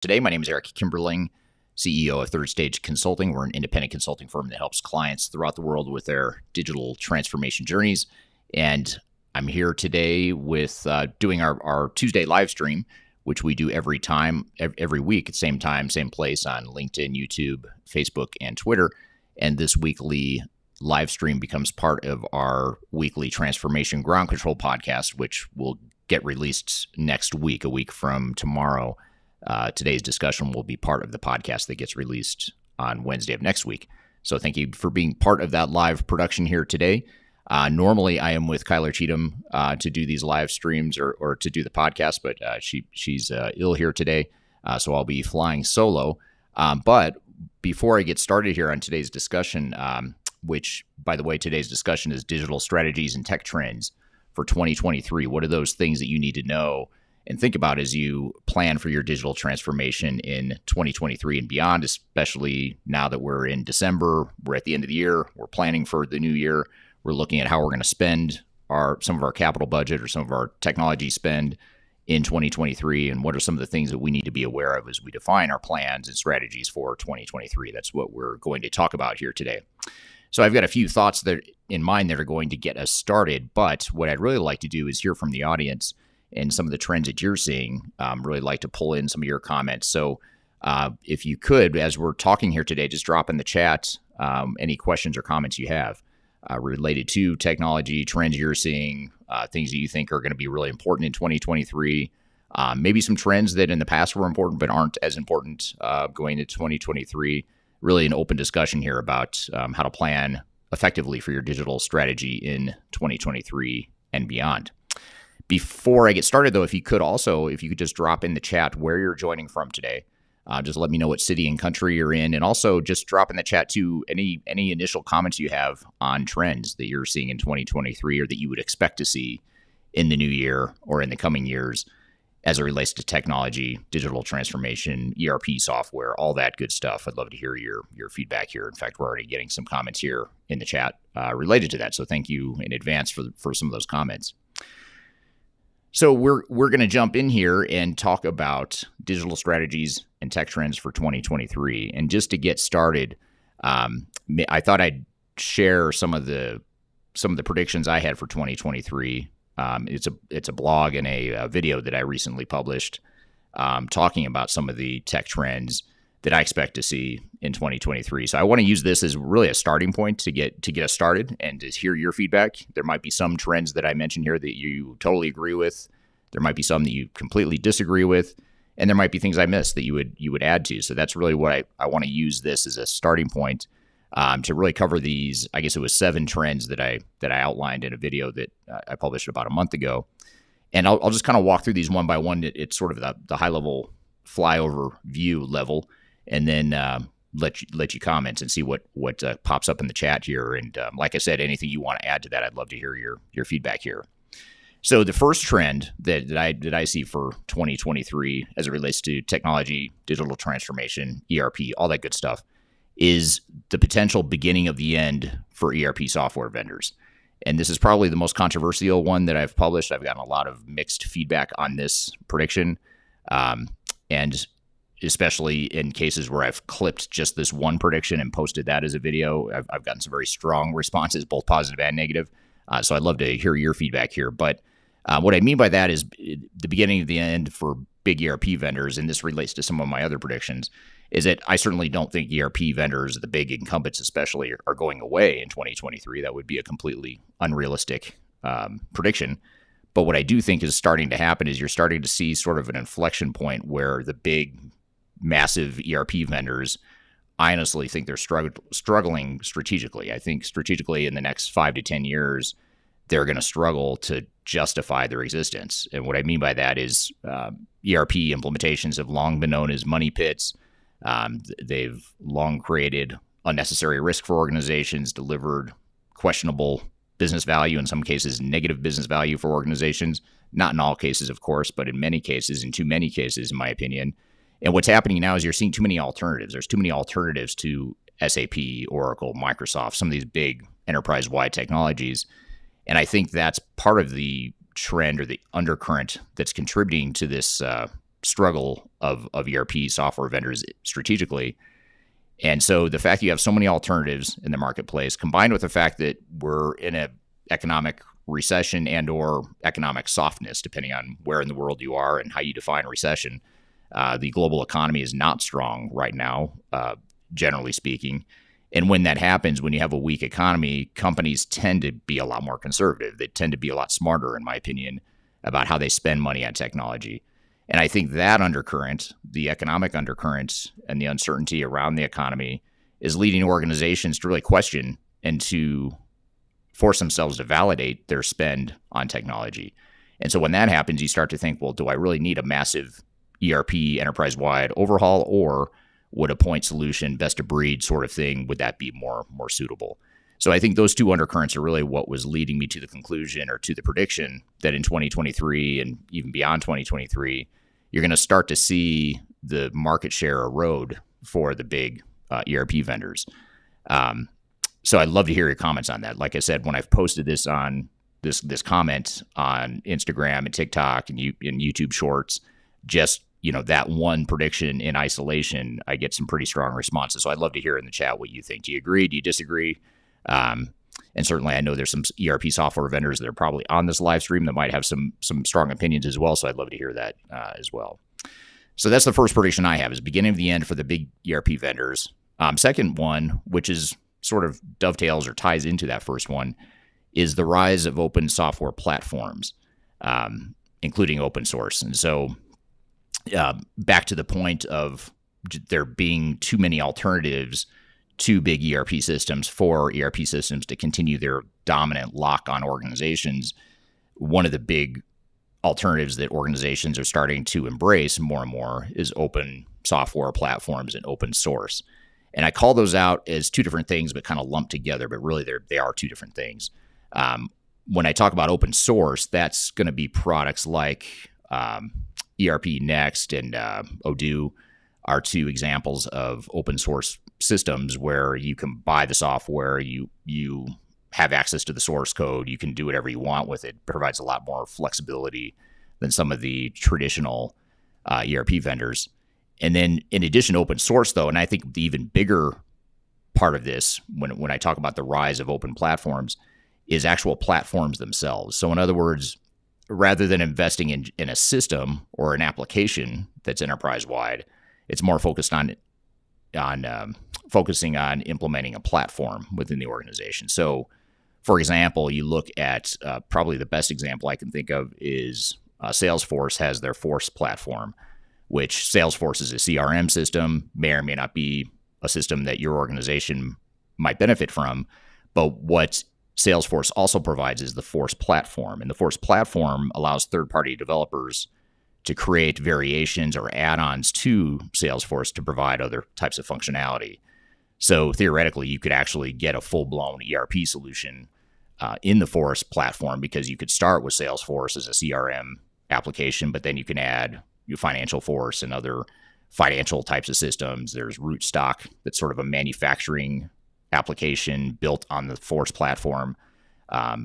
Today, my name is Eric Kimberling, CEO of Third Stage Consulting. We're an independent consulting firm that helps clients throughout the world with their digital transformation journeys. And I'm here today with doing our Tuesday live stream, which we do every week at the same time, same place on LinkedIn, YouTube, Facebook, and Twitter. And this weekly live stream becomes part of our weekly Transformation Ground Control podcast, which will get released next week, a week from tomorrow. Today's discussion will be part of the podcast that gets released on Wednesday of next week. So thank you for being part of that live production here today. Normally, I am with Kyler Cheatham to do these live streams or to do the podcast, but she's ill here today, so I'll be flying solo. But before I get started here on today's discussion, which, by the way, today's discussion is digital strategies and tech trends for 2023. What are those things that you need to know and think about as you plan for your digital transformation in 2023 and beyond, especially now that we're in December, we're at the end of the year, we're planning for the new year, we're looking at how we're going to spend some of our capital budget or some of our technology spend in 2023, and what are some of the things that we need to be aware of as we define our plans and strategies for 2023. That's what we're going to talk about here today. So I've got a few thoughts that in mind that are going to get us started, but what I'd really like to do is hear from the audience and some of the trends that you're seeing. Really like to pull in some of your comments. So if you could, as we're talking here today, just drop in the chat any questions or comments you have related to technology, trends you're seeing, things that you think are going to be really important in 2023, maybe some trends that in the past were important but aren't as important going into 2023. Really an open discussion here about how to plan effectively for your digital strategy in 2023 and beyond. Before I get started, though, if you could just drop in the chat where you're joining from today. Just let me know what city and country you're in, and also just drop in the chat too any initial comments you have on trends that you're seeing in 2023 or that you would expect to see in the new year or in the coming years as it relates to technology, digital transformation, ERP software, all that good stuff. I'd love to hear your feedback here. In fact, we're already getting some comments here in the chat related to that, so thank you in advance for some of those comments. So we're going to jump in here and talk about digital strategies and tech trends for 2023. And just to get started, I thought I'd share some of the predictions I had for 2023. It's a blog and a video that I recently published talking about some of the tech trends that I expect to see in 2023. So I want to use this as really a starting point to get us started and to hear your feedback. There might be some trends that I mentioned here that you totally agree with. There might be some that you completely disagree with, and there might be things I missed that you would add to. So that's really what I want to use this as a starting point to really cover these. I guess it was 7 trends that I outlined in a video that I published about a month ago, and I'll just kind of walk through these one by one. It's sort of the high level flyover view level. And then let you comment and see what pops up in the chat here. And like I said, anything you want to add to that, I'd love to hear your feedback here. So the first trend that I see for 2023 as it relates to technology, digital transformation, ERP, all that good stuff, is the potential beginning of the end for ERP software vendors. And this is probably the most controversial one that I've published. I've gotten a lot of mixed feedback on this prediction. And especially in cases where I've clipped just this one prediction and posted that as a video, I've gotten some very strong responses, both positive and negative. So I'd love to hear your feedback here. But what I mean by that is the beginning of the end for big ERP vendors, and this relates to some of my other predictions, is that I certainly don't think ERP vendors, the big incumbents especially, are going away in 2023. That would be a completely unrealistic prediction. But what I do think is starting to happen is you're starting to see sort of an inflection point where the big massive ERP vendors, I honestly think they're struggling strategically. I think strategically in the next 5 to 10 years, they're going to struggle to justify their existence. And what I mean by that is ERP implementations have long been known as money pits. They've long created unnecessary risk for organizations, delivered questionable business value, in some cases negative business value for organizations. Not in all cases, of course, but in many cases, in too many cases, in my opinion. And what's happening now is you're seeing too many alternatives. There's too many alternatives to SAP, Oracle, Microsoft, some of these big enterprise-wide technologies. And I think that's part of the trend or the undercurrent that's contributing to this struggle of ERP software vendors strategically. And so the fact that you have so many alternatives in the marketplace, combined with the fact that we're in an economic recession and or economic softness, depending on where in the world you are and how you define recession, the global economy is not strong right now, generally speaking. And when that happens, when you have a weak economy, companies tend to be a lot more conservative. They tend to be a lot smarter, in my opinion, about how they spend money on technology. And I think that undercurrent, the economic undercurrent and the uncertainty around the economy is leading organizations to really question and to force themselves to validate their spend on technology. And so when that happens, you start to think, well, do I really need a massive ERP enterprise-wide overhaul, or would a point solution, best of breed sort of thing, would that be more suitable? So I think those two undercurrents are really what was leading me to the conclusion or to the prediction that in 2023 and even beyond 2023, you're going to start to see the market share erode for the big ERP vendors. So I'd love to hear your comments on that. Like I said, when I've posted this on this comment on Instagram and TikTok and YouTube Shorts, just that one prediction in isolation, I get some pretty strong responses. So I'd love to hear in the chat what you think. Do you agree? Do you disagree? And certainly I know there's some ERP software vendors that are probably on this live stream that might have some strong opinions as well. So I'd love to hear that as well. So that's the first prediction I have, is beginning of the end for the big ERP vendors. Second one, which is sort of dovetails or ties into that first one, is the rise of open software platforms, including open source. And so back to the point of there being too many alternatives to big ERP systems for ERP systems to continue their dominant lock on organizations, one of the big alternatives that organizations are starting to embrace more and more is open software platforms and open source. And I call those out as two different things, but kind of lumped together, but really they are two different things. When I talk about open source, that's going to be products like ERP Next and Odoo are two examples of open source systems where you can buy the software, you have access to the source code, you can do whatever you want with it. It provides a lot more flexibility than some of the traditional ERP vendors. And then in addition to open source, though, and I think the even bigger part of this, when I talk about the rise of open platforms, is actual platforms themselves. So in other words, rather than investing in a system or an application that's enterprise-wide, it's more focused on focusing on implementing a platform within the organization. So, for example, you look at probably the best example I can think of is Salesforce has their Force platform, which Salesforce is a CRM system, may or may not be a system that your organization might benefit from. But what Salesforce also provides is the Force platform. And the Force platform allows third-party developers to create variations or add-ons to Salesforce to provide other types of functionality. So theoretically, you could actually get a full-blown ERP solution in the Force platform, because you could start with Salesforce as a CRM application, but then you can add your Financial Force and other financial types of systems. There's Rootstock, that's sort of a manufacturing application built on the Force platform.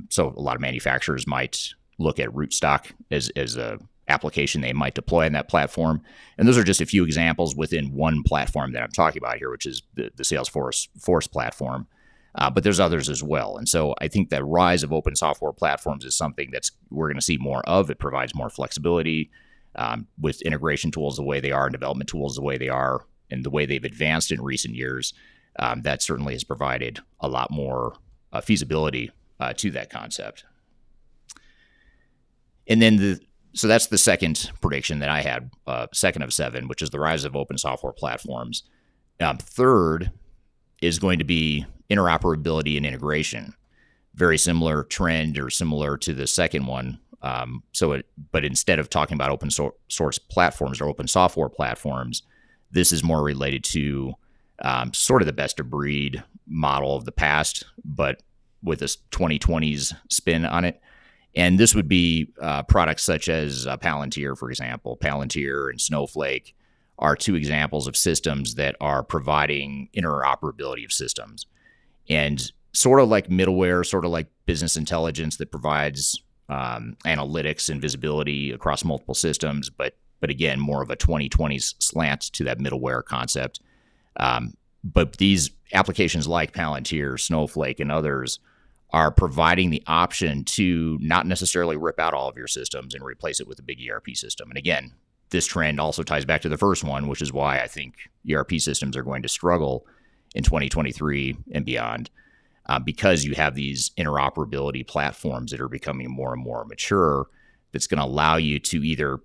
So a lot of manufacturers might look at Rootstock as a application they might deploy on that platform. And those are just a few examples within one platform that I'm talking about here, which is the Salesforce Force platform. But there's others as well. And so I think that rise of open software platforms is something we're going to see more of. It provides more flexibility with integration tools the way they are and development tools the way they are and the way they've advanced in recent years. That certainly has provided a lot more feasibility to that concept. And then so that's the second prediction that I had, second of 7, which is the rise of open software platforms. Third is going to be interoperability and integration. Very similar trend or similar to the second one. But instead of talking about open source platforms or open software platforms, this is more related to sort of the best of breed model of the past, but with this 2020s spin on it. And this would be products such as Palantir, for example. Palantir and Snowflake are two examples of systems that are providing interoperability of systems. And sort of like middleware, sort of like business intelligence that provides analytics and visibility across multiple systems, but but again, more of a 2020s slant to that middleware concept. But these applications like Palantir, Snowflake, and others are providing the option to not necessarily rip out all of your systems and replace it with a big ERP system. And again, this trend also ties back to the first one, which is why I think ERP systems are going to struggle in 2023 and beyond, because you have these interoperability platforms that are becoming more and more mature. That's going to allow you to either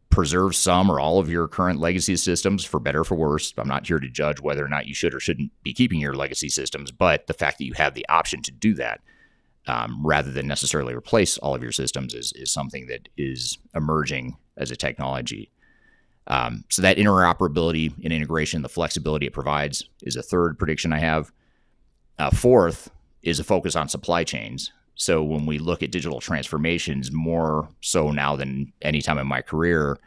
preserve some or all of your current legacy systems, for better or for worse. I'm not here to judge whether or not you should or shouldn't be keeping your legacy systems, but the fact that you have the option to do that, rather than necessarily replace all of your systems, is something that is emerging as a technology. So that interoperability and integration, the flexibility it provides, is a third prediction I have. Fourth is a focus on supply chains. So when we look at digital transformations, more so now than any time in my career,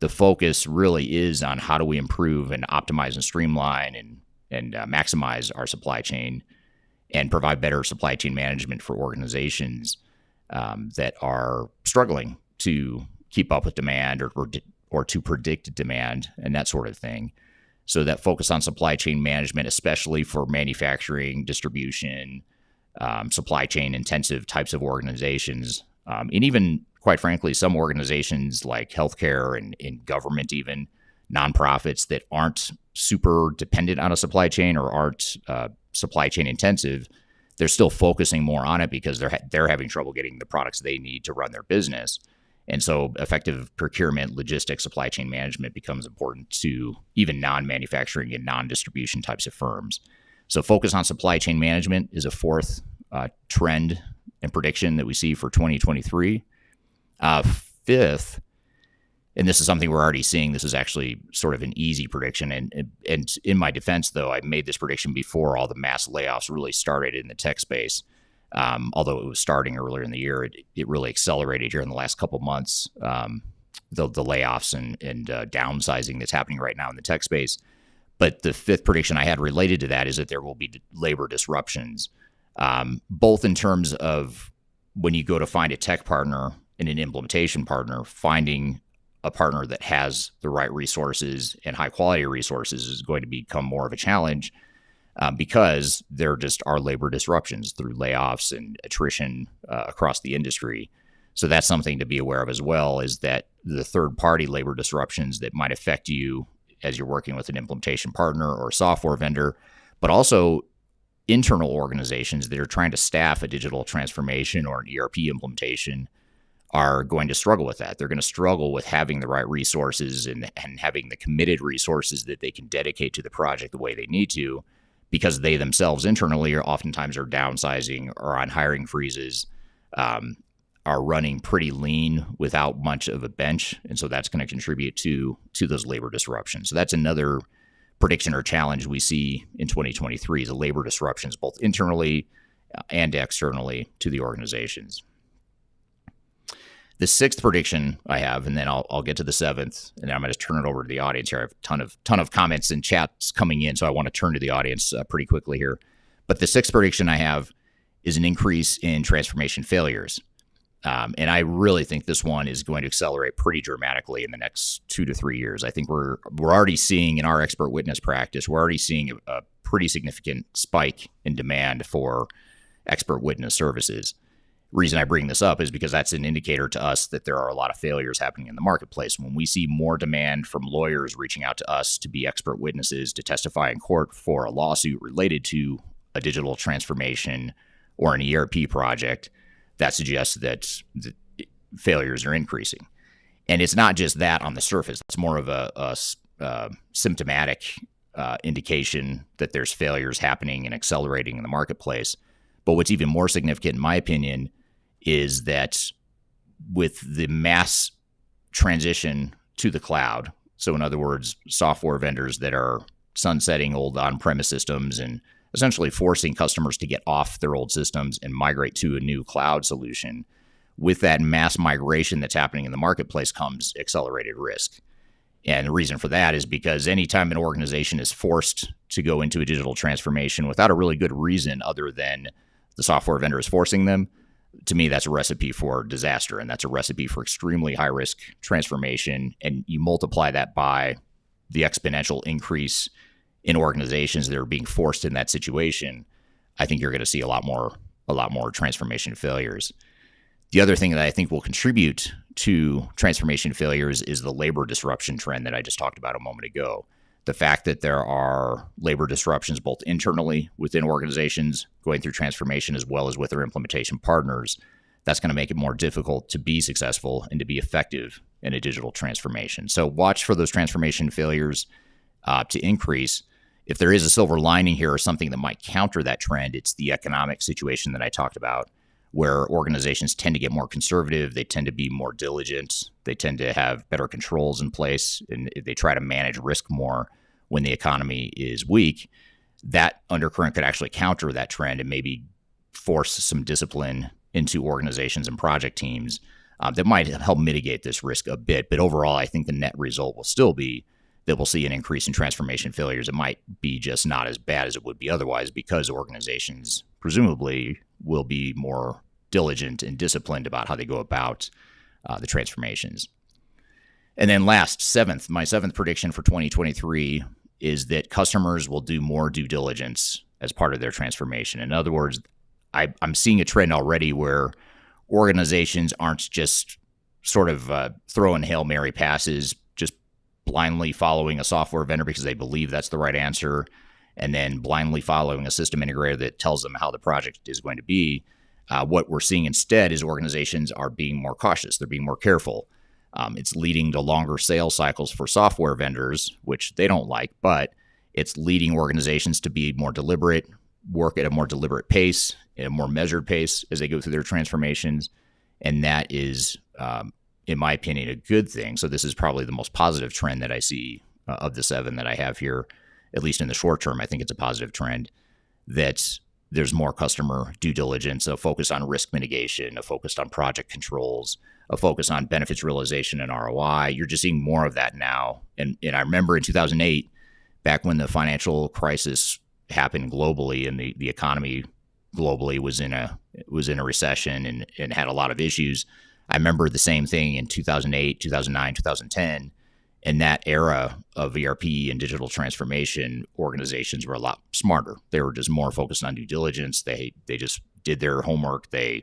the focus really is on how do we improve and optimize and streamline and maximize our supply chain and provide better supply chain management for organizations that are struggling to keep up with demand or to predict demand and that sort of thing. So that focus on supply chain management, especially for manufacturing, distribution, supply chain intensive types of organizations, and even, quite frankly, some organizations like healthcare and government, even nonprofits that aren't super dependent on a supply chain or aren't supply chain intensive, they're still focusing more on it because they're having trouble getting the products they need to run their business. And so effective procurement, logistics, supply chain management becomes important to even non-manufacturing and non-distribution types of firms. So focus on supply chain management is a fourth trend and prediction that we see for 2023. Fifth, and this is something we're already seeing, this is actually sort of an easy prediction. And in my defense, though, I made this prediction before all the mass layoffs really started in the tech space. Although it was starting earlier in the year, it really accelerated here in the last couple of months, the layoffs and downsizing that's happening right now in the tech space. But the fifth prediction I had related to that is that there will be labor disruptions, both in terms of when you go to find a tech partner and an implementation partner, finding a partner that has the right resources and high quality resources is going to become more of a challenge, because there just are labor disruptions through layoffs and attrition across the industry. So that's something to be aware of as well, is that the third-party labor disruptions that might affect you as you're working with an implementation partner or software vendor, but also internal organizations that are trying to staff a digital transformation or an ERP implementation are going to struggle with that. They're going to struggle with having the right resources and having the committed resources that they can dedicate to the project the way they need to, because they themselves internally are oftentimes downsizing or on hiring freezes, are running pretty lean without much of a bench. And so that's going to contribute to those labor disruptions. So that's another prediction or challenge we see in 2023, is the labor disruptions, both internally and externally to the organizations. The sixth prediction I have, and then I'll get to the seventh, and then I'm going to turn it over to the audience here. I have a ton of comments and chats coming in, so I want to turn to the audience pretty quickly here. But the sixth prediction I have is an increase in transformation failures. And I really think this one is going to accelerate pretty dramatically in the next 2 to 3 years. I think we're already seeing in our expert witness practice, we're already seeing a pretty significant spike in demand for expert witness services. Reason I bring this up is because that's an indicator to us that there are a lot of failures happening in the marketplace. When we see more demand from lawyers reaching out to us to be expert witnesses to testify in court for a lawsuit related to a digital transformation or an ERP project, that suggests that the failures are increasing. And it's not just that on the surface. It's more of a symptomatic indication that there's failures happening and accelerating in the marketplace. But what's even more significant, in my opinion, is that with the mass transition to the cloud, so in other words, software vendors that are sunsetting old on-premise systems and essentially forcing customers to get off their old systems and migrate to a new cloud solution, with that mass migration that's happening in the marketplace comes accelerated risk. And the reason for that is because anytime an organization is forced to go into a digital transformation without a really good reason other than the software vendor is forcing them, to me, that's a recipe for disaster, and that's a recipe for extremely high risk transformation. And you multiply that by the exponential increase in organizations that are being forced in that situation. I think you're going to see a lot more transformation failures. The other thing that I think will contribute to transformation failures is the labor disruption trend that I just talked about a moment ago. The fact that there are labor disruptions both internally within organizations going through transformation as well as with their implementation partners, that's going to make it more difficult to be successful and to be effective in a digital transformation. So watch for those transformation failures to increase. If there is a silver lining here or something that might counter that trend, it's the economic situation that I talked about, where organizations tend to get more conservative, they tend to be more diligent, they tend to have better controls in place, and they try to manage risk more when the economy is weak. That undercurrent could actually counter that trend and maybe force some discipline into organizations and project teams that might help mitigate this risk a bit. But overall, I think the net result will still be that we'll see an increase in transformation failures. It might be just not as bad as it would be otherwise, because organizations presumably will be more diligent and disciplined about how they go about the transformations. And then my seventh prediction for 2023 is that customers will do more due diligence as part of their transformation. In other words, I'm seeing a trend already where organizations aren't just sort of throwing Hail Mary passes, just blindly following a software vendor because they believe that's the right answer, and then blindly following a system integrator that tells them how the project is going to be. What we're seeing instead is organizations are being more cautious. They're being more careful. It's leading to longer sales cycles for software vendors, which they don't like, but it's leading organizations to be more deliberate, work at a more deliberate pace, at a more measured pace as they go through their transformations. And that is, in my opinion, a good thing. So this is probably the most positive trend that I see of the 7 that I have here, at least in the short term. I think it's a positive trend that there's more customer due diligence, a focus on risk mitigation, a focus on project controls, a focus on benefits realization and ROI. You're just seeing more of that now. And I remember in 2008, back when the financial crisis happened globally and the economy globally was in a recession and had a lot of issues. I remember the same thing in 2008, 2009, 2010. In that era of ERP and digital transformation, organizations were a lot smarter. They were just more focused on due diligence. They just did their homework. They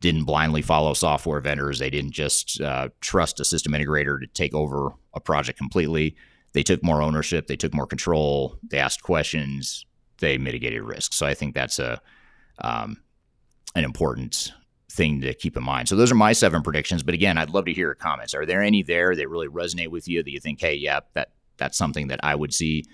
didn't blindly follow software vendors. They didn't just trust a system integrator to take over a project completely. They took more ownership. They took more control. They asked questions. They mitigated risk. So I think that's an important thing to keep in mind. So those are my 7 predictions. But again, I'd love to hear your comments. Are there any there that really resonate with you that you think, hey, yeah, that's something that I would see?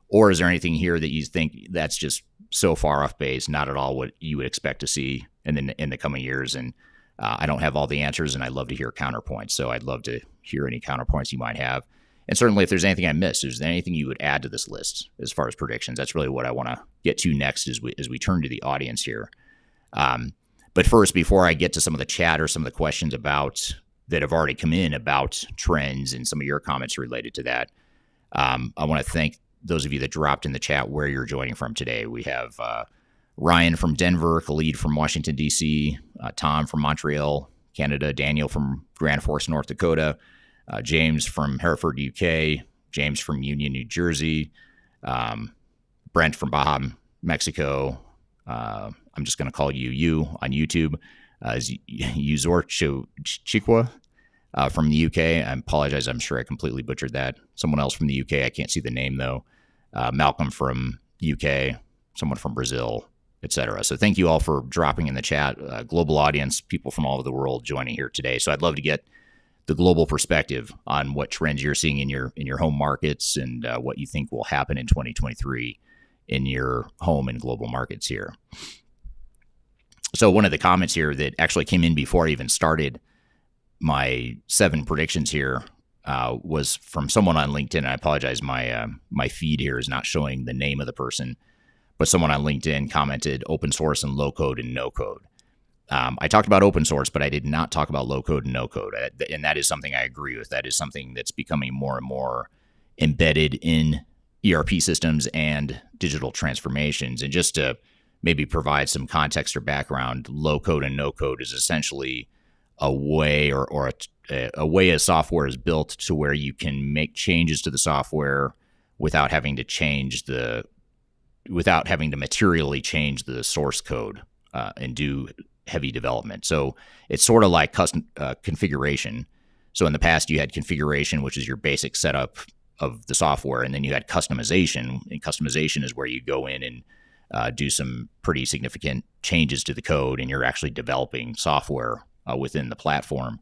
Or is there anything here that you think that's just so far off base, not at all what you would expect to see in the coming years? And I don't have all the answers, and I'd love to hear counterpoints. So I'd love to hear any counterpoints you might have. And certainly if there's anything I missed, is there anything you would add to this list as far as predictions? That's really what I want to get to next as we turn to the audience here. But first, before I get to some of the chat or some of the questions that have already come in about trends and some of your comments related to that, I want to thank those of you that dropped in the chat where you're joining from today. We have Ryan from Denver, Khalid from Washington, D.C., Tom from Montreal, Canada, Daniel from Grand Forks, North Dakota, James from Hereford, UK, James from Union, New Jersey, Brent from Baja, Mexico. I'm just going to call you on YouTube. Yuzor Chikwa from the UK. I apologize. I'm sure I completely butchered that. Someone else from the UK. I can't see the name, though. Malcolm from UK, someone from Brazil, etc. So thank you all for dropping in the chat. Global audience, people from all over the world joining here today. So I'd love to get the global perspective on what trends you're seeing in your home markets and what you think will happen in 2023 in your home and global markets here. So one of the comments here that actually came in before I even started my 7 predictions here was from someone on LinkedIn. I apologize, my feed here is not showing the name of the person, but someone on LinkedIn commented open source and low code and no code. I talked about open source, but I did not talk about low code and no code. And that is something I agree with. That is something that's becoming more and more embedded in ERP systems and digital transformations. And just to maybe provide some context or background, low code and no code is essentially a way or a way a software is built to where you can make changes to the software without having to materially change the source code and do heavy development. So it's sort of like custom configuration. So in the past, you had configuration, which is your basic setup of the software, and then you had customization. And customization is where you go in and do some pretty significant changes to the code, and you're actually developing software within the platform.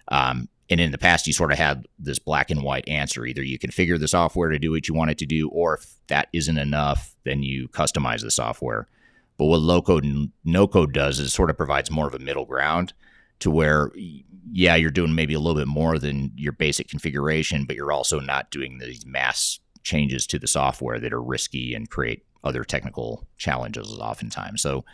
And in the past, you sort of had this black and white answer. Either you configure the software to do what you want it to do, or if that isn't enough, then you customize the software. But what low code and no code does is sort of provides more of a middle ground to where, yeah, you're doing maybe a little bit more than your basic configuration, but you're also not doing these mass changes to the software that are risky and create other technical challenges oftentimes. So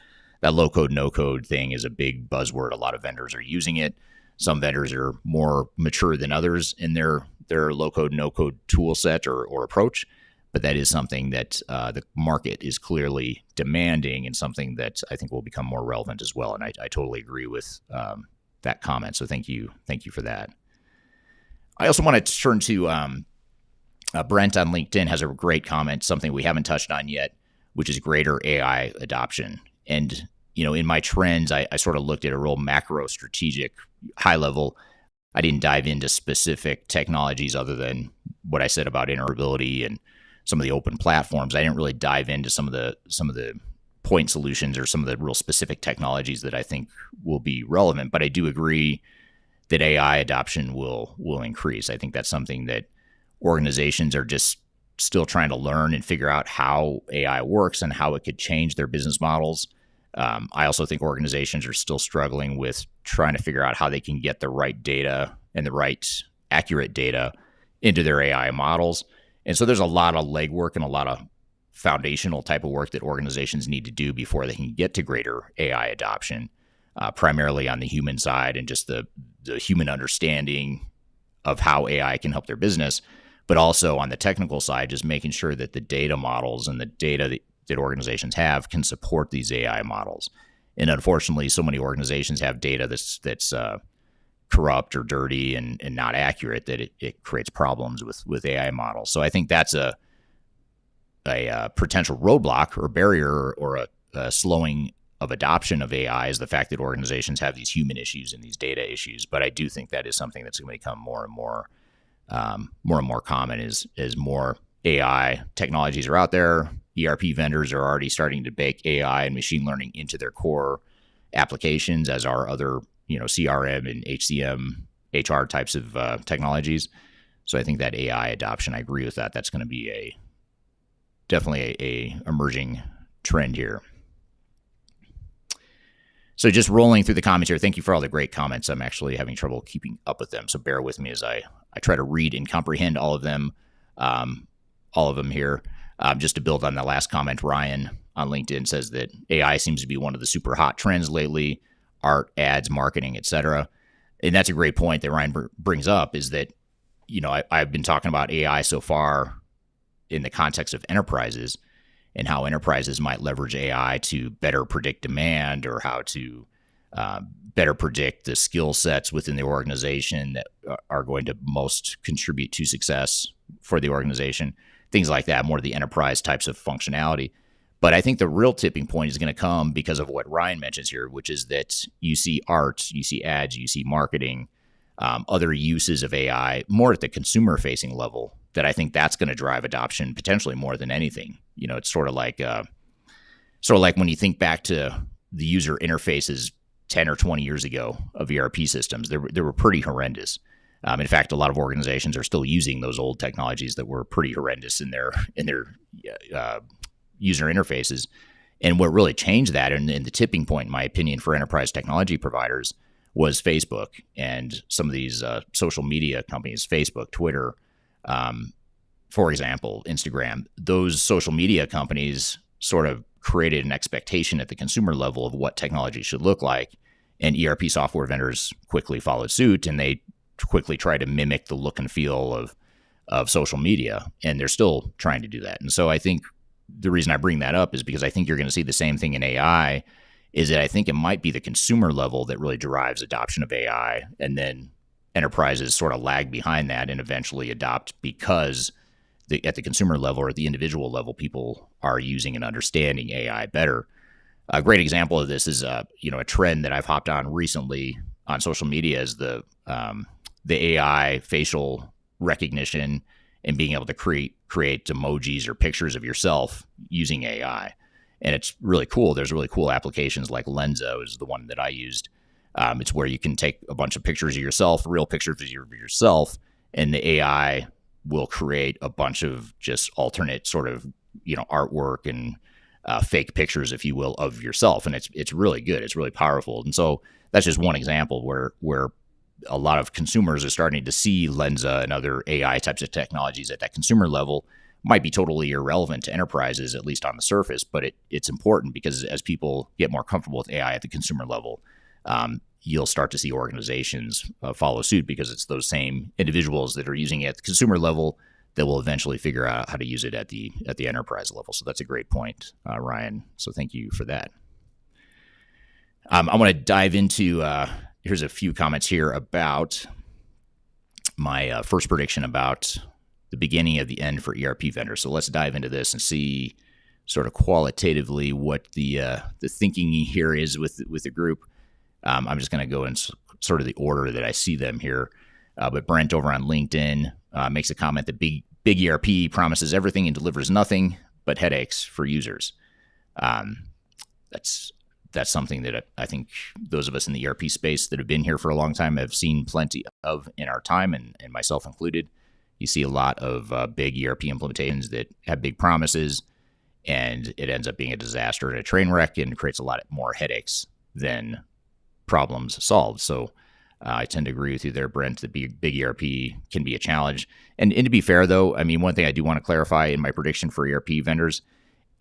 that low code, no code thing is a big buzzword. A lot of vendors are using it. Some vendors are more mature than others in their low code, no code tool set or approach. But that is something that the market is clearly demanding, and something that I think will become more relevant as well. And I totally agree with that comment. So thank you for that. I also want to turn to Brent on LinkedIn has a great comment, something we haven't touched on yet, which is greater AI adoption. And in my trends, I sort of looked at a real macro strategic high level. I didn't dive into specific technologies other than what I said about interoperability and some of the open platforms. I didn't really dive into some of the point solutions or some of the real specific technologies that I think will be relevant. But I do agree that AI adoption will increase. I think that's something that organizations are just still trying to learn and figure out how AI works and how it could change their business models. I also think organizations are still struggling with trying to figure out how they can get the right data and the right accurate data into their AI models. And so there's a lot of legwork and a lot of foundational type of work that organizations need to do before they can get to greater AI adoption, primarily on the human side and just the human understanding of how AI can help their business, but also on the technical side, just making sure that the data models and the data that organizations have can support these AI models. And unfortunately, so many organizations have data that's corrupt or dirty and not accurate that it creates problems with AI models. So I think that's a potential roadblock or barrier or a slowing of adoption of AI is the fact that organizations have these human issues and these data issues. But I do think that is something that's going to become more and more common as more AI technologies are out there. ERP vendors are already starting to bake AI and machine learning into their core applications, as are other CRM and HCM, HR types of technologies. So I think that AI adoption, I agree with that. That's going to be definitely a emerging trend here. So just rolling through the comments here. Thank you for all the great comments. I'm actually having trouble keeping up with them, so bear with me as I try to read and comprehend all of them here. Just to build on the last comment, Ryan on LinkedIn says that AI seems to be one of the super hot trends lately. Art, ads, marketing, etc. And that's a great point that Ryan brings up, is that, I've been talking about AI so far in the context of enterprises and how enterprises might leverage AI to better predict demand, or how to better predict the skill sets within the organization that are going to most contribute to success for the organization. Things like that, more of the enterprise types of functionality. But I think the real tipping point is going to come because of what Ryan mentions here, which is that you see art, you see ads, you see marketing, other uses of AI more at the consumer-facing level, that I think that's going to drive adoption potentially more than anything. It's sort of like when you think back to the user interfaces 10 or 20 years ago of ERP systems, they were pretty horrendous. In fact, a lot of organizations are still using those old technologies that were pretty horrendous in their user interfaces. And what really changed that, and the tipping point, in my opinion, for enterprise technology providers was Facebook and some of these social media companies, Facebook, Twitter, for example, Instagram. Those social media companies sort of created an expectation at the consumer level of what technology should look like. And ERP software vendors quickly followed suit, and they quickly tried to mimic the look and feel of social media. And they're still trying to do that. And so I think the reason I bring that up is because I think you're going to see the same thing in AI, is that I think it might be the consumer level that really drives adoption of AI, and then enterprises sort of lag behind that and eventually adopt because at the consumer level or at the individual level, people are using and understanding AI better. A great example of this is a trend that I've hopped on recently on social media is the AI facial recognition and being able to create emojis or pictures of yourself using AI. And it's really cool. There's really cool applications like Lenzo is the one that I used. It's where you can take a bunch of pictures of yourself, real pictures of yourself, and the AI will create a bunch of just alternate sort of artwork and fake pictures, if you will, of yourself. And it's really good. It's really powerful. And so that's just one example where a lot of consumers are starting to see Lenza and other AI types of technologies at that consumer level. Might be totally irrelevant to enterprises, at least on the surface, but it's important because as people get more comfortable with AI at the consumer level, you'll start to see organizations follow suit because it's those same individuals that are using it at the consumer level that will eventually figure out how to use it at the enterprise level. So that's a great point, Ryan. So thank you for that. I want to dive into, here's a few comments here about my first prediction about the beginning of the end for ERP vendors. So let's dive into this and see sort of qualitatively what the thinking here is with the group. I'm just going to go in sort of the order that I see them here. But Brent over on LinkedIn makes a comment that big ERP promises everything and delivers nothing but headaches for users. That's something that I think those of us in the ERP space that have been here for a long time have seen plenty of in our time, and myself included. You see a lot of big ERP implementations that have big promises, and it ends up being a disaster and a train wreck and creates a lot more headaches than problems solved. So I tend to agree with you there, Brent, that big ERP can be a challenge. And to be fair, though, I mean, one thing I do want to clarify in my prediction for ERP vendors,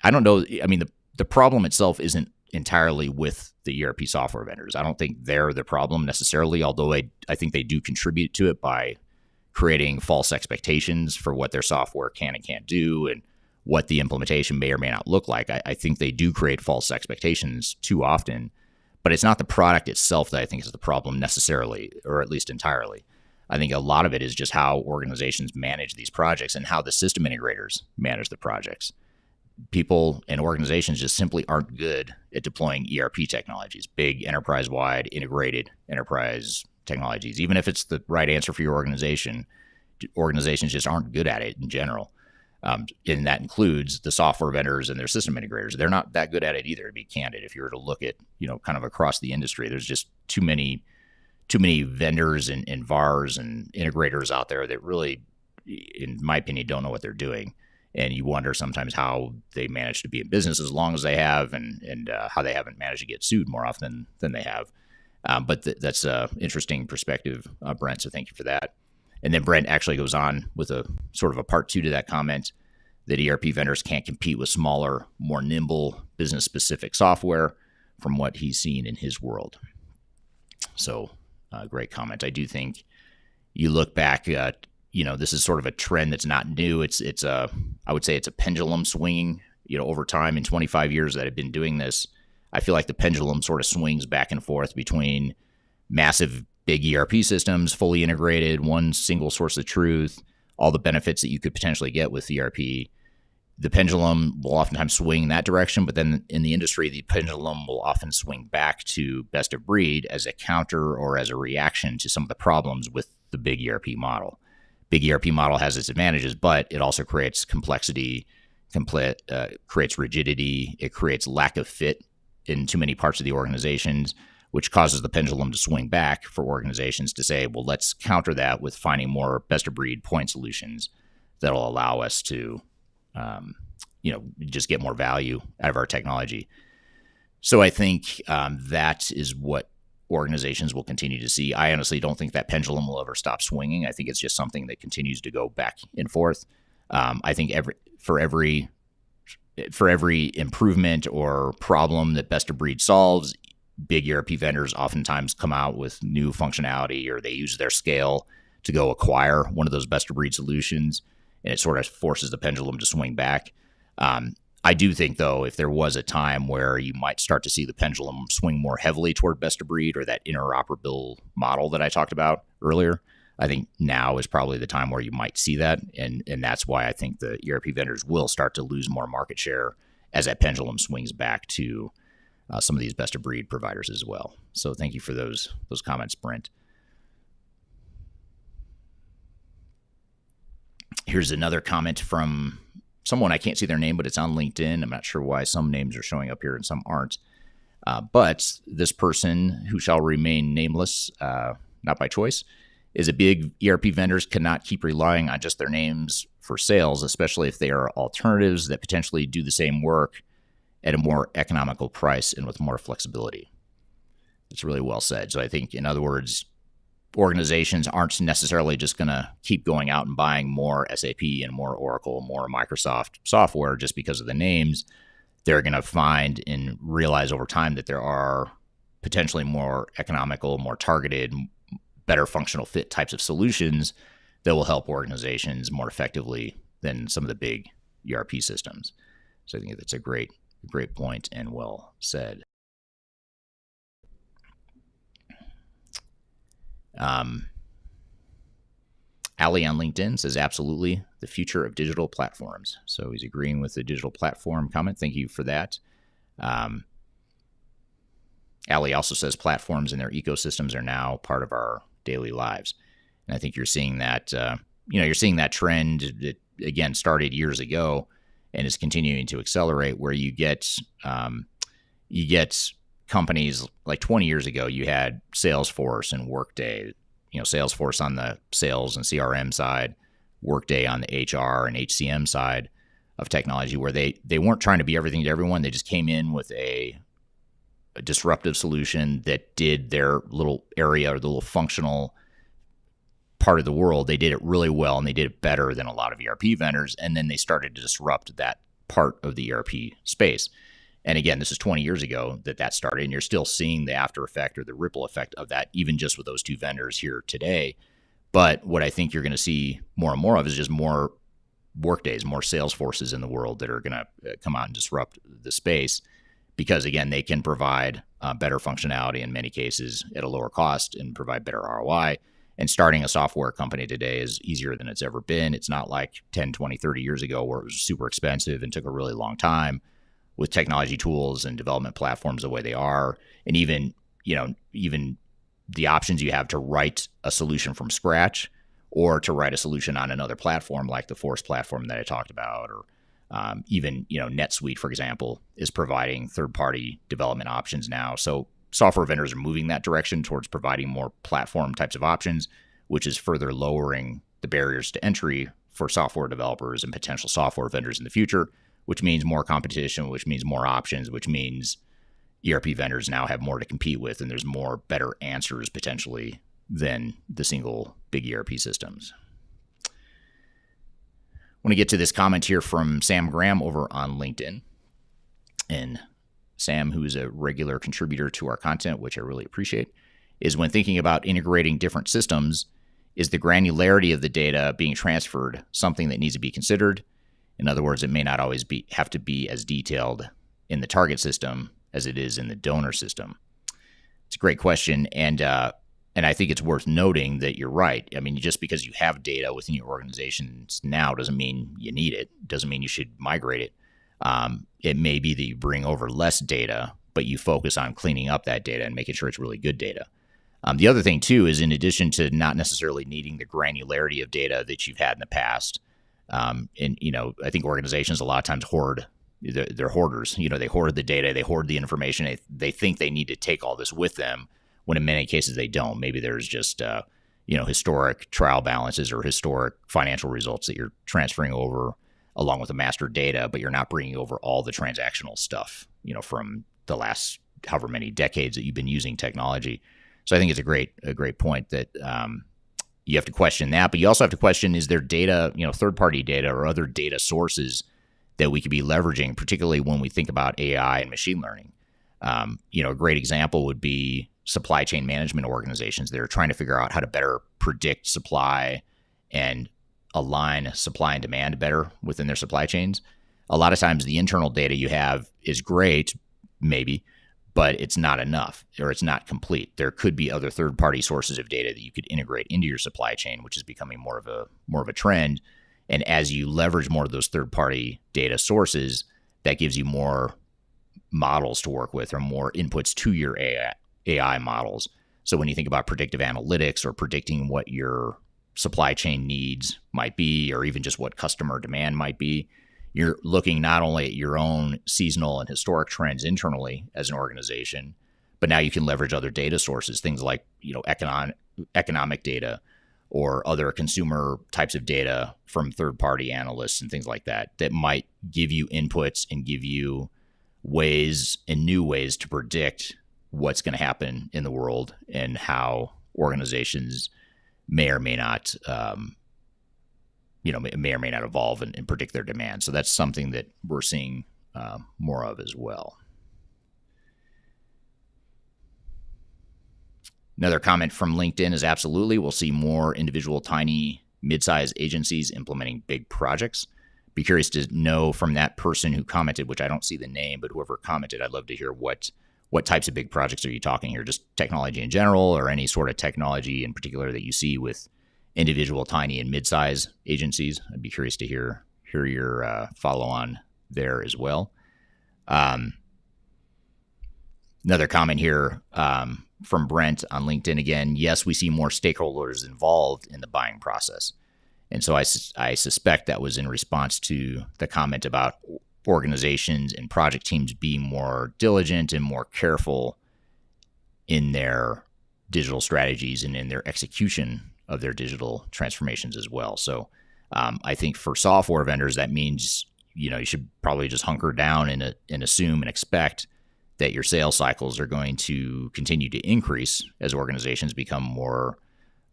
I don't know. I mean, the problem itself isn't entirely with the ERP software vendors. I don't think they're the problem necessarily, although I think they do contribute to it by creating false expectations for what their software can and can't do and what the implementation may or may not look like. I think they do create false expectations too often, but it's not the product itself that I think is the problem necessarily, or at least entirely. I think a lot of it is just how organizations manage these projects and how the system integrators manage the projects. People and organizations just simply aren't good at deploying ERP technologies, big enterprise-wide integrated enterprise technologies. Even if it's the right answer for your organization, organizations just aren't good at it in general. And that includes the software vendors and their system integrators. They're not that good at it either, to be candid. If you were to look at, kind of across the industry, there's just too many vendors and VARs and integrators out there that really, in my opinion, don't know what they're doing. And you wonder sometimes how they manage to be in business as long as they have, and how they haven't managed to get sued more often than they have. But that's an interesting perspective, Brent, so thank you for that. And then Brent actually goes on with a sort of a part two to that comment, that ERP vendors can't compete with smaller, more nimble, business-specific software from what he's seen in his world. So great comment. I do think you look back, this is sort of a trend that's not new. I would say it's a pendulum swinging, over time. In 25 years that I've been doing this, I feel like the pendulum sort of swings back and forth between massive big ERP systems, fully integrated, one single source of truth, all the benefits that you could potentially get with ERP. The pendulum will oftentimes swing that direction, but then in the industry, the pendulum will often swing back to best of breed as a counter or as a reaction to some of the problems with the big ERP model. Big ERP model has its advantages, but it also creates complexity, creates rigidity, it creates lack of fit in too many parts of the organizations, which causes the pendulum to swing back for organizations to say, well, let's counter that with finding more best-of-breed point solutions that'll allow us to, just get more value out of our technology. So I think that is what organizations will continue to see. I honestly don't think that pendulum will ever stop swinging. I think it's just something that continues to go back and forth. I think for every improvement or problem that best of breed solves, big ERP vendors oftentimes come out with new functionality, or they use their scale to go acquire one of those best of breed solutions, and it sort of forces the pendulum to swing back. I do think, though, if there was a time where you might start to see the pendulum swing more heavily toward best of breed or that interoperable model that I talked about earlier, I think now is probably the time where you might see that. And that's why I think the ERP vendors will start to lose more market share as that pendulum swings back to some of these best of breed providers as well. So thank you for those comments, Brent. Here's another comment from someone, I can't see their name, but it's on LinkedIn. I'm not sure why some names are showing up here and some aren't. But this person, who shall remain nameless, not by choice, is a big ERP vendors cannot keep relying on just their names for sales, especially if they are alternatives that potentially do the same work at a more economical price and with more flexibility. It's really well said. So I think, in other words, organizations aren't necessarily just going to keep going out and buying more SAP and more Oracle, more Microsoft software just because of the names. They're going to find and realize over time that there are potentially more economical, more targeted, better functional fit types of solutions that will help organizations more effectively than some of the big ERP systems. So I think that's a great point and well said. Ali on LinkedIn says, absolutely, the future of digital platforms. So he's agreeing with the digital platform comment. Thank you for that. Ali also says platforms and their ecosystems are now part of our daily lives. And I think you're seeing that, you're seeing that trend that, again, started years ago and is continuing to accelerate, where you get companies like 20 years ago, you had Salesforce and Workday, Salesforce on the sales and CRM side, Workday on the HR and HCM side of technology, where they weren't trying to be everything to everyone. They just came in with a disruptive solution that did their little area or the little functional part of the world. They did it really well, and they did it better than a lot of ERP vendors. And then they started to disrupt that part of the ERP space. And again, this is 20 years ago that started, and you're still seeing the after effect or the ripple effect of that, even just with those two vendors here today. But what I think you're going to see more and more of is just more Workdays, more Salesforces in the world that are going to come out and disrupt the space, because, again, they can provide better functionality in many cases at a lower cost and provide better ROI. And starting a software company today is easier than it's ever been. It's not like 10, 20, 30 years ago where it was super expensive and took a really long time. With technology tools and development platforms the way they are, and even the options you have to write a solution from scratch or to write a solution on another platform like the Force platform that I talked about, or even NetSuite, for example, is providing third-party development options now. So software vendors are moving that direction towards providing more platform types of options, which is further lowering the barriers to entry for software developers and potential software vendors in the future, which means more competition, which means more options, which means ERP vendors now have more to compete with, and there's more better answers potentially than the single big ERP systems. I want to get to this comment here from Sam Graham over on LinkedIn. And Sam, who is a regular contributor to our content, which I really appreciate, is when thinking about integrating different systems, is the granularity of the data being transferred something that needs to be considered? In other words, it may not always have to be as detailed in the target system as it is in the donor system. It's a great question, and I think it's worth noting that you're right. I mean, just because you have data within your organizations now doesn't mean you need it. Doesn't mean you should migrate it. It may be that you bring over less data, but you focus on cleaning up that data and making sure it's really good data. The other thing, too, is in addition to not necessarily needing the granularity of data that you've had in the past, I think organizations a lot of times hoard. They're hoarders. They hoard the data, they hoard the information. They think they need to take all this with them, when in many cases they don't. Maybe there's just historic trial balances or historic financial results that you're transferring over along with the master data, but you're not bringing over all the transactional stuff, from the last however many decades that you've been using technology. So I think it's a great point that you have to question that, but you also have to question, is there data, third-party data or other data sources that we could be leveraging, particularly when we think about AI and machine learning. A great example would be supply chain management organizations that are trying to figure out how to better predict supply and align supply and demand better within their supply chains. a lot of times the internal data you have is great, maybe, but it's not enough or it's not complete. There could be other third-party sources of data that you could integrate into your supply chain, which is becoming more of a trend. And as you leverage more of those third-party data sources, that gives you more models to work with or more inputs to your AI models. So when you think about predictive analytics or predicting what your supply chain needs might be, or even just what customer demand might be, you're looking not only at your own seasonal and historic trends internally as an organization, but now you can leverage other data sources, things like, economic data or other consumer types of data from third-party analysts and things like that, that might give you inputs and give you ways and new ways to predict what's going to happen in the world and how organizations may or may not evolve and predict their demand. So that's something that we're seeing more of as well. Another comment from LinkedIn is absolutely, we'll see more individual, tiny, mid-sized agencies implementing big projects. Be curious to know from that person who commented, which I don't see the name, but whoever commented, I'd love to hear what types of big projects are you talking here? Just technology in general, or any sort of technology in particular that you see with individual, tiny, and mid-size agencies? I'd be curious to hear your follow-on there as well. Another comment here from Brent on LinkedIn again. Yes, we see more stakeholders involved in the buying process. And so I suspect that was in response to the comment about organizations and project teams being more diligent and more careful in their digital strategies and in their execution of their digital transformations as well. So I think for software vendors, that means, you should probably just hunker down and assume and expect that your sales cycles are going to continue to increase as organizations become more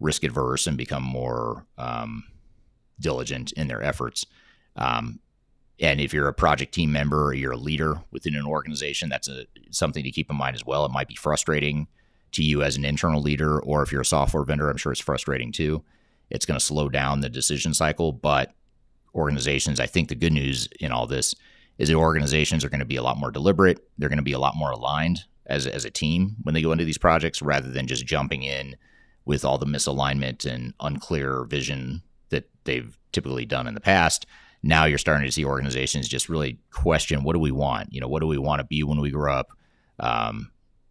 risk adverse and become more diligent in their efforts. And if you're a project team member or you're a leader within an organization, that's something to keep in mind as well. It might be frustrating to you as an internal leader, or if you're a software vendor, I'm sure it's frustrating too. It's going to slow down the decision cycle, but organizations, I think the good news in all this is that organizations are going to be a lot more deliberate. They're going to be a lot more aligned as a team when they go into these projects, rather than just jumping in with all the misalignment and unclear vision that they've typically done in the past. Now you're starting to see organizations just really question, what do we want? What do we want to be when we grow up?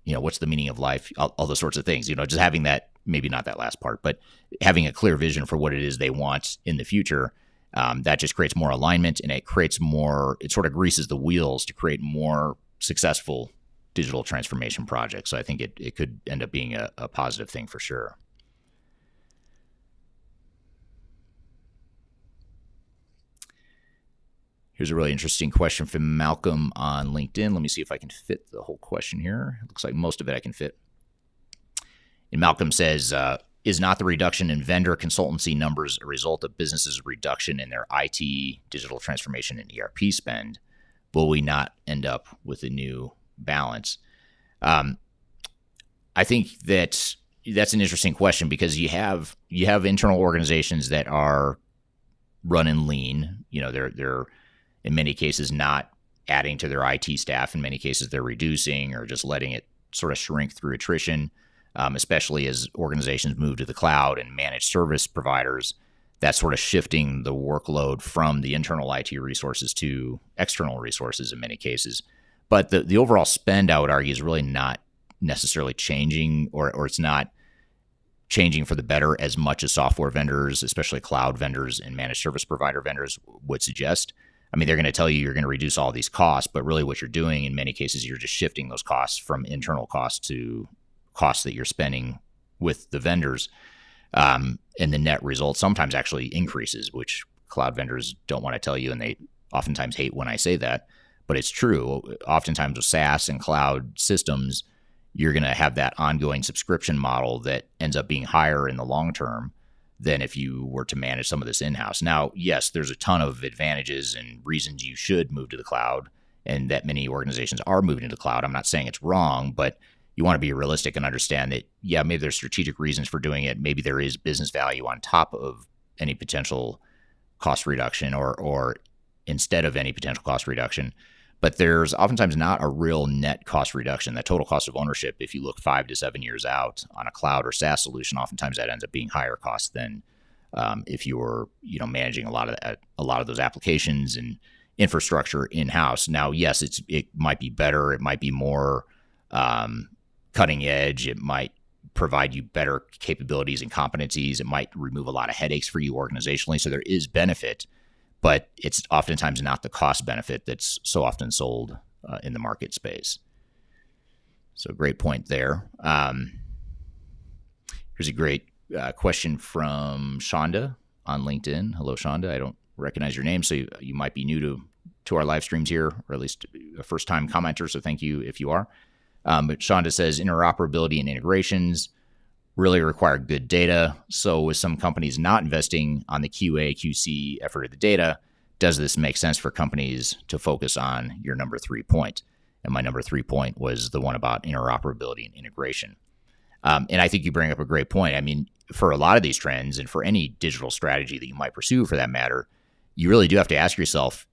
What's the meaning of life? All those sorts of things. Just having that, maybe not that last part, but having a clear vision for what it is they want in the future. That just creates more alignment, and it sort of greases the wheels to create more successful digital transformation projects. So I think it could end up being a positive thing for sure. Here's a really interesting question from Malcolm on LinkedIn. Let me see if I can fit the whole question here. It looks like most of it I can fit. And Malcolm says, is not the reduction in vendor consultancy numbers a result of businesses' reduction in their IT, digital transformation, and ERP spend? Will we not end up with a new balance? I think that's an interesting question, because you have internal organizations that are running lean. They're in many cases not adding to their IT staff. In many cases, they're reducing or just letting it sort of shrink through attrition. Especially as organizations move to the cloud and managed service providers, that's sort of shifting the workload from the internal IT resources to external resources in many cases. But the overall spend, I would argue, is really not necessarily changing, or it's not changing for the better as much as software vendors, especially cloud vendors and managed service provider vendors, would suggest. I mean, they're going to tell you you're going to reduce all these costs, but really what you're doing in many cases, you're just shifting those costs from internal costs to costs that you're spending with the vendors. And the net result sometimes actually increases, which cloud vendors don't want to tell you, and they oftentimes hate when I say that, but it's true. Oftentimes with SaaS and cloud systems, you're going to have that ongoing subscription model that ends up being higher in the long term than if you were to manage some of this in-house. Now, yes, there's a ton of advantages and reasons you should move to the cloud, and that many organizations are moving to the cloud. I'm not saying it's wrong, but you want to be realistic and understand that, yeah, maybe there's strategic reasons for doing it. Maybe there is business value on top of any potential cost reduction or instead of any potential cost reduction. But there's oftentimes not a real net cost reduction. The total cost of ownership, if you look 5 to 7 years out on a cloud or SaaS solution, oftentimes that ends up being higher cost than if you're managing a lot of those applications and infrastructure in house. Now, yes, it might be better. It might be more cutting edge. It might provide you better capabilities and competencies. It might remove a lot of headaches for you organizationally. So there is benefit, but it's oftentimes not the cost benefit that's so often sold in the market space. So great point there. Here's a great question from Shonda on LinkedIn. Hello, Shonda. I don't recognize your name, so you might be new to our live streams here, or at least a first-time commenter, so thank you if you are. But Shonda says interoperability and integrations really require good data. So with some companies not investing on the QA, QC effort of the data, does this make sense for companies to focus on your number 3 point? And my number 3 point was the one about interoperability and integration. And I think you bring up a great point. I mean, for a lot of these trends and for any digital strategy that you might pursue for that matter, you really do have to ask yourself,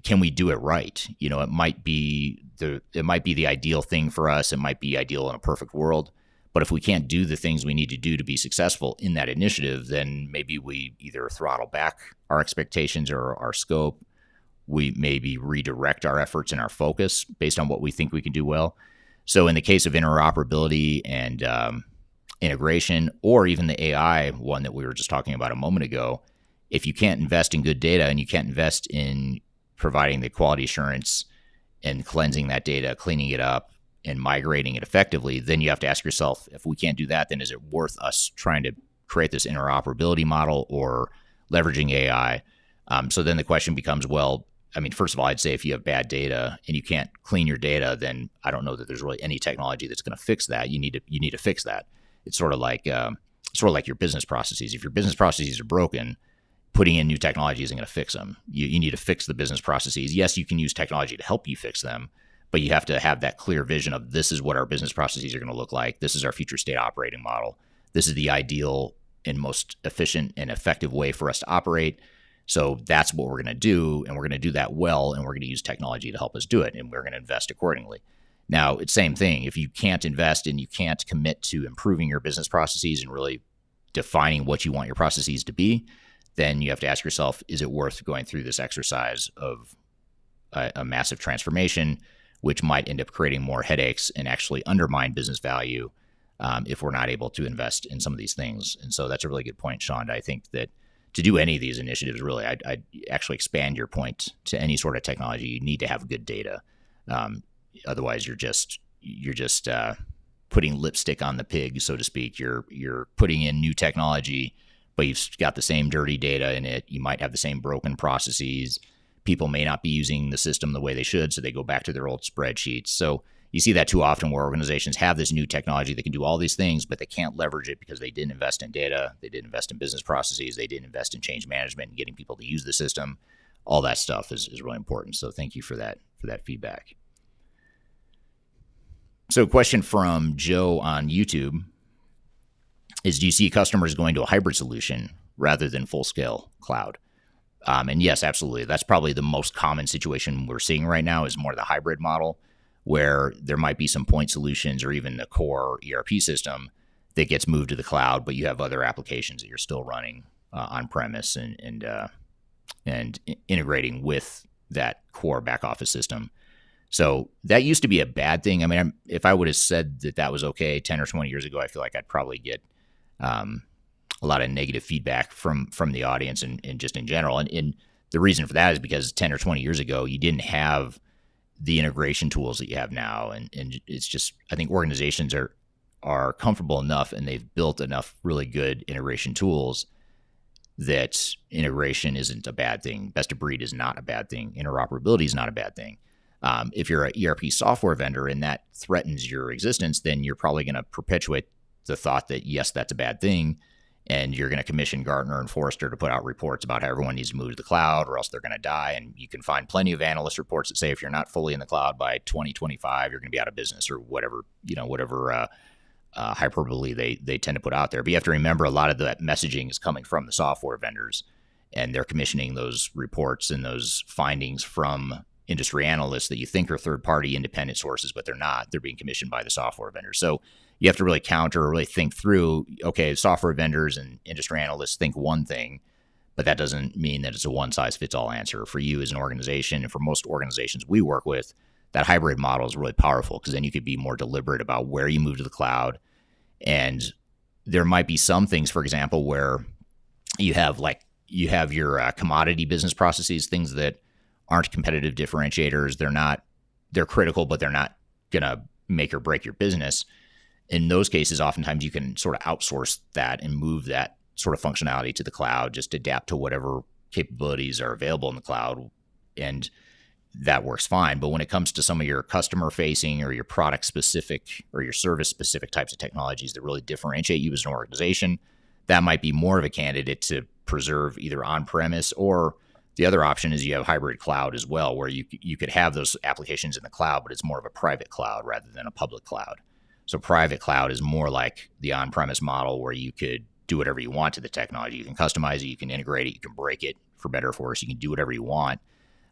can we do it right? It might be the ideal thing for us. It might be ideal in a perfect world. But if we can't do the things we need to do to be successful in that initiative, then maybe we either throttle back our expectations or our scope. We maybe redirect our efforts and our focus based on what we think we can do well. So in the case of interoperability and integration, or even the AI one that we were just talking about a moment ago, if you can't invest in good data and you can't invest in providing the quality assurance and cleansing that data, cleaning it up, and migrating it effectively, then you have to ask yourself, if we can't do that, then is it worth us trying to create this interoperability model or leveraging AI? So then the question becomes, well, I mean, first of all, I'd say if you have bad data and you can't clean your data, then I don't know that there's really any technology that's going to fix that. You need to fix that. It's sort of like your business processes. If your business processes are broken, putting in new technology isn't going to fix them. You need to fix the business processes. Yes, you can use technology to help you fix them, but you have to have that clear vision of this is what our business processes are going to look like. This is our future state operating model. This is the ideal and most efficient and effective way for us to operate. So that's what we're going to do, and we're going to do that well, and we're going to use technology to help us do it, and we're going to invest accordingly. Now, it's the same thing. If you can't invest and you can't commit to improving your business processes and really defining what you want your processes to be, then you have to ask yourself, is it worth going through this exercise of a massive transformation, which might end up creating more headaches and actually undermine business value if we're not able to invest in some of these things? And so that's a really good point, Sean. I think that to do any of these initiatives, really, I'd actually expand your point to any sort of technology. You need to have good data. Otherwise, you're just putting lipstick on the pig, so to speak. You're putting in new technology, but you've got the same dirty data in it. You might have the same broken processes. People may not be using the system the way they should, so they go back to their old spreadsheets. So you see that too often where organizations have this new technology that can do all these things, but they can't leverage it because they didn't invest in data, they didn't invest in business processes, they didn't invest in change management and getting people to use the system. All that stuff is really important. So thank you for that feedback. So a question from Joe on YouTube is, do you see customers going to a hybrid solution rather than full-scale cloud? And yes, absolutely. That's probably the most common situation we're seeing right now is more the hybrid model, where there might be some point solutions or even the core ERP system that gets moved to the cloud, but you have other applications that you're still running on-premise and integrating with that core back office system. So that used to be a bad thing. I mean, if I would have said that was okay 10 or 20 years ago, I feel like I'd probably get a lot of negative feedback from the audience and just in general. And the reason for that is because 10 or 20 years ago, you didn't have the integration tools that you have now. And it's just, I think organizations are comfortable enough and they've built enough really good integration tools that integration isn't a bad thing. Best of breed is not a bad thing. Interoperability is not a bad thing. If you're an ERP software vendor and that threatens your existence, then you're probably going to perpetuate the thought that, yes, that's a bad thing. And you're going to commission Gartner and Forrester to put out reports about how everyone needs to move to the cloud or else they're going to die. And you can find plenty of analyst reports that say if you're not fully in the cloud by 2025, you're going to be out of business or whatever hyperbole they tend to put out there. But you have to remember a lot of that messaging is coming from the software vendors. and they're commissioning those reports and those findings from industry analysts that you think are third-party independent sources, but they're not. They're being commissioned by the software vendors. So you have to really counter or really think through, okay, software vendors and industry analysts think one thing, but that doesn't mean that it's a one-size-fits-all answer for you as an organization. And for most organizations we work with, that hybrid model is really powerful because then you could be more deliberate about where you move to the cloud. And there might be some things, for example, where you have your commodity business processes, things that aren't competitive differentiators. They're critical, but they're not going to make or break your business. In those cases, oftentimes you can sort of outsource that and move that sort of functionality to the cloud, just adapt to whatever capabilities are available in the cloud, and that works fine. But when it comes to some of your customer facing or your product specific or your service specific types of technologies that really differentiate you as an organization, that might be more of a candidate to preserve either on-premise, or the other option is you have hybrid cloud as well, where you could have those applications in the cloud, but it's more of a private cloud rather than a public cloud. So private cloud is more like the on-premise model where you could do whatever you want to the technology. You can customize it, you can integrate it, you can break it for better or for worse, you can do whatever you want,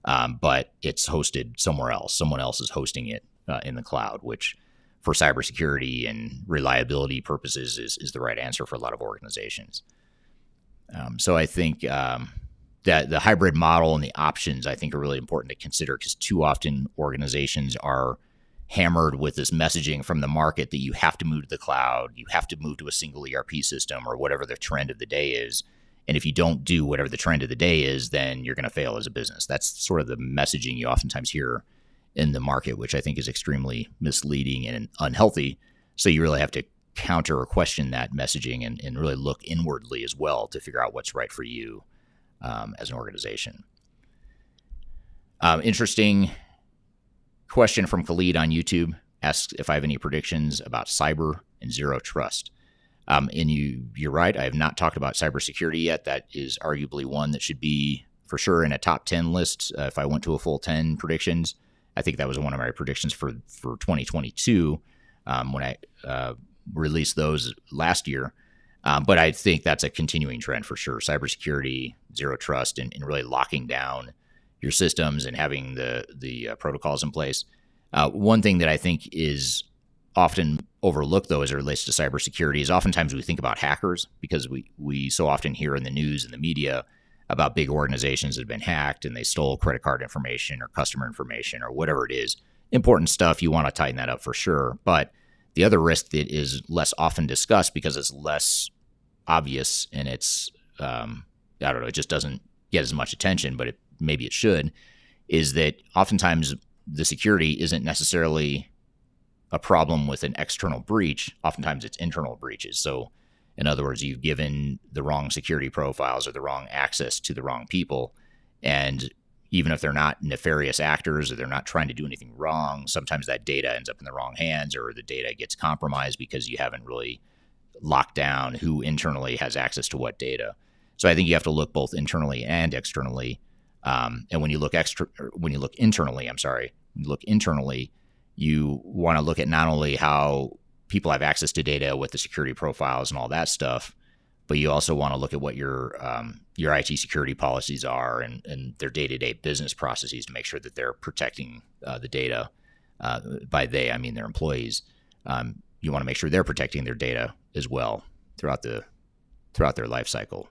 but it's hosted somewhere else. Someone else is hosting it in the cloud, which for cybersecurity and reliability purposes is the right answer for a lot of organizations. So I think that the hybrid model and the options, I think, are really important to consider, because too often organizations are hammered with this messaging from the market that you have to move to the cloud, you have to move to a single ERP system, or whatever the trend of the day is. And if you don't do whatever the trend of the day is, then you're going to fail as a business. That's sort of the messaging you oftentimes hear in the market, which I think is extremely misleading and unhealthy. So you really have to counter or question that messaging and really look inwardly as well to figure out what's right for you as an organization. Interesting question from Khalid on YouTube. Asks if I have any predictions about cyber and zero trust. And you're right. I have not talked about cybersecurity yet. That is arguably one that should be for sure in a top 10 list. If I went to a full 10 predictions, I think that was one of my predictions for 2022 when I released those last year. But I think that's a continuing trend for sure. Cybersecurity, zero trust, and really locking down your systems and having the protocols in place. One thing that I think is often overlooked, though, as it relates to cybersecurity, is oftentimes we think about hackers, because we so often hear in the news and the media about big organizations that have been hacked and they stole credit card information or customer information or whatever it is. Important stuff. You want to tighten that up for sure. But the other risk that is less often discussed because it's less obvious and it's, I don't know, it just doesn't get as much attention, but maybe it should, is that oftentimes the security isn't necessarily a problem with an external breach. Oftentimes it's internal breaches. So in other words, you've given the wrong security profiles or the wrong access to the wrong people. And even if they're not nefarious actors or they're not trying to do anything wrong, sometimes that data ends up in the wrong hands, or the data gets compromised because you haven't really locked down who internally has access to what data. So I think you have to look both internally and externally. And when you look internally, you want to look at not only how people have access to data with the security profiles and all that stuff, but you also want to look at what your IT security policies are and their day-to-day business processes to make sure that they're protecting the data. By they, I mean their employees. You want to make sure they're protecting their data as well throughout their life cycle.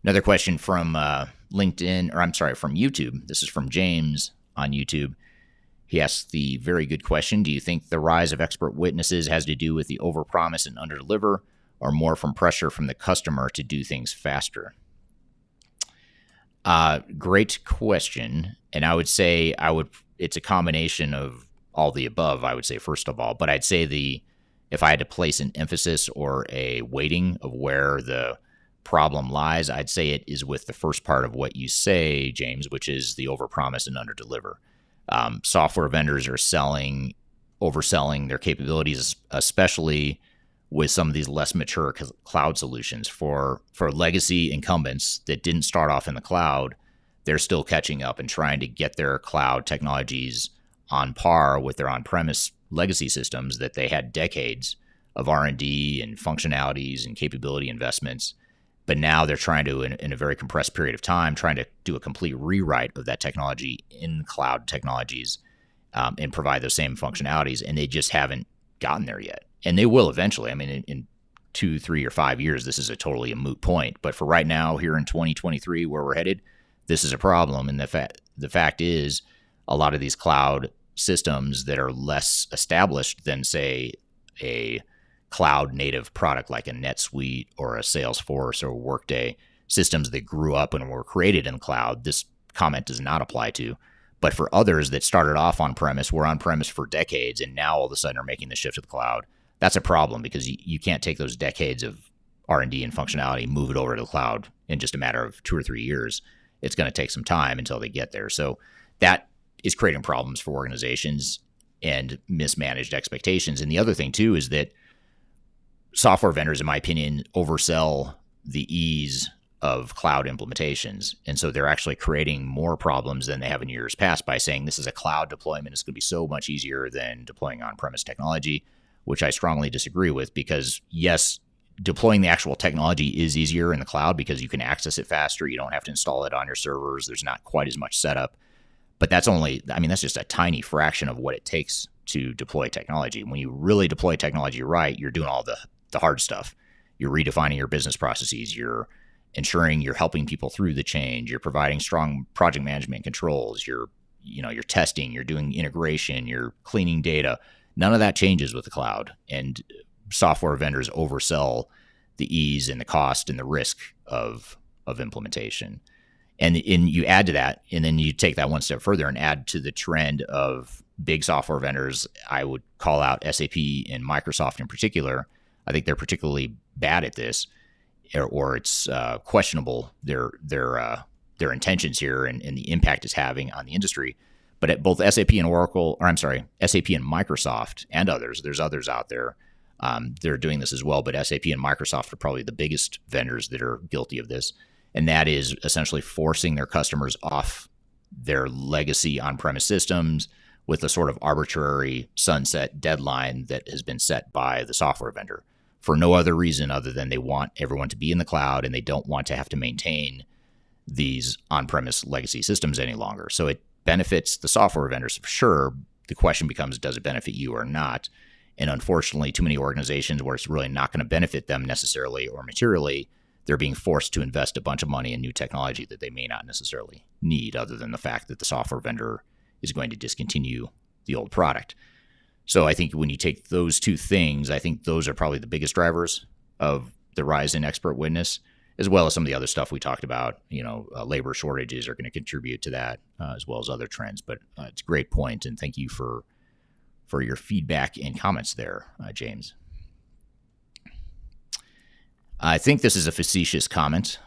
Another question from from YouTube. This is from James on YouTube. He asks the very good question: do you think the rise of expert witnesses has to do with the overpromise and underdeliver, or more from pressure from the customer to do things faster? Great question. And I would say it's a combination of all the above, I would say, first of all. But I'd say if I had to place an emphasis or a weighting of where the problem lies, I'd say it is with the first part of what you say, James, which is the overpromise and underdeliver. Software vendors are overselling their capabilities, especially with some of these less mature cloud solutions. For legacy incumbents that didn't start off in the cloud, they're still catching up and trying to get their cloud technologies on par with their on-premise legacy systems that they had decades of R&D and functionalities and capability investments. But now they're trying to, in a very compressed period of time, trying to do a complete rewrite of that technology in cloud technologies and provide those same functionalities. And they just haven't gotten there yet. And they will eventually. I mean, in 2, 3, or 5 years, this is a moot point. But for right now, here in 2023, where we're headed, this is a problem. And the fact is, a lot of these cloud systems that are less established than, say, a cloud native product like a NetSuite or a Salesforce or Workday, systems that grew up and were created in the cloud, this comment does not apply to. But for others that started off on-premise, were on-premise for decades, and now all of a sudden are making the shift to the cloud, that's a problem, because you can't take those decades of R&D and functionality, move it over to the cloud in just a matter of 2 or 3 years. It's going to take some time until they get there. So that is creating problems for organizations and mismanaged expectations. And the other thing, too, is that software vendors, in my opinion, oversell the ease of cloud implementations. And so they're actually creating more problems than they have in years past by saying this is a cloud deployment. It's going to be so much easier than deploying on-premise technology, which I strongly disagree with, because yes, deploying the actual technology is easier in the cloud because you can access it faster. You don't have to install it on your servers. There's not quite as much setup. But that's just a tiny fraction of what it takes to deploy technology. When you really deploy technology right, you're doing all the hard stuff. You're redefining your business processes. You're ensuring you're helping people through the change. You're providing strong project management controls. You're testing. You're doing integration. You're cleaning data. None of that changes with the cloud. And software vendors oversell the ease and the cost and the risk of implementation. And you add to that, and then you take that one step further and add to the trend of big software vendors. I would call out SAP and Microsoft in particular. I think they're particularly bad at this, or it's questionable their intentions here and the impact it's having on the industry. But at both SAP and SAP and Microsoft and others, there's others out there, they're doing this as well. But SAP and Microsoft are probably the biggest vendors that are guilty of this. And that is essentially forcing their customers off their legacy on-premise systems with a sort of arbitrary sunset deadline that has been set by the software vendor for no other reason other than they want everyone to be in the cloud and they don't want to have to maintain these on-premise legacy systems any longer. So it benefits the software vendors for sure. The question becomes, does it benefit you or not? And unfortunately, too many organizations where it's really not going to benefit them necessarily or materially, they're being forced to invest a bunch of money in new technology that they may not necessarily need, other than the fact that the software vendor is going to discontinue the old product. So I think when you take those two things, I think those are probably the biggest drivers of the rise in expert witness, as well as some of the other stuff we talked about. Labor shortages are going to contribute to that, as well as other trends. But it's a great point, and thank you for your feedback and comments there, James. I think this is a facetious comment.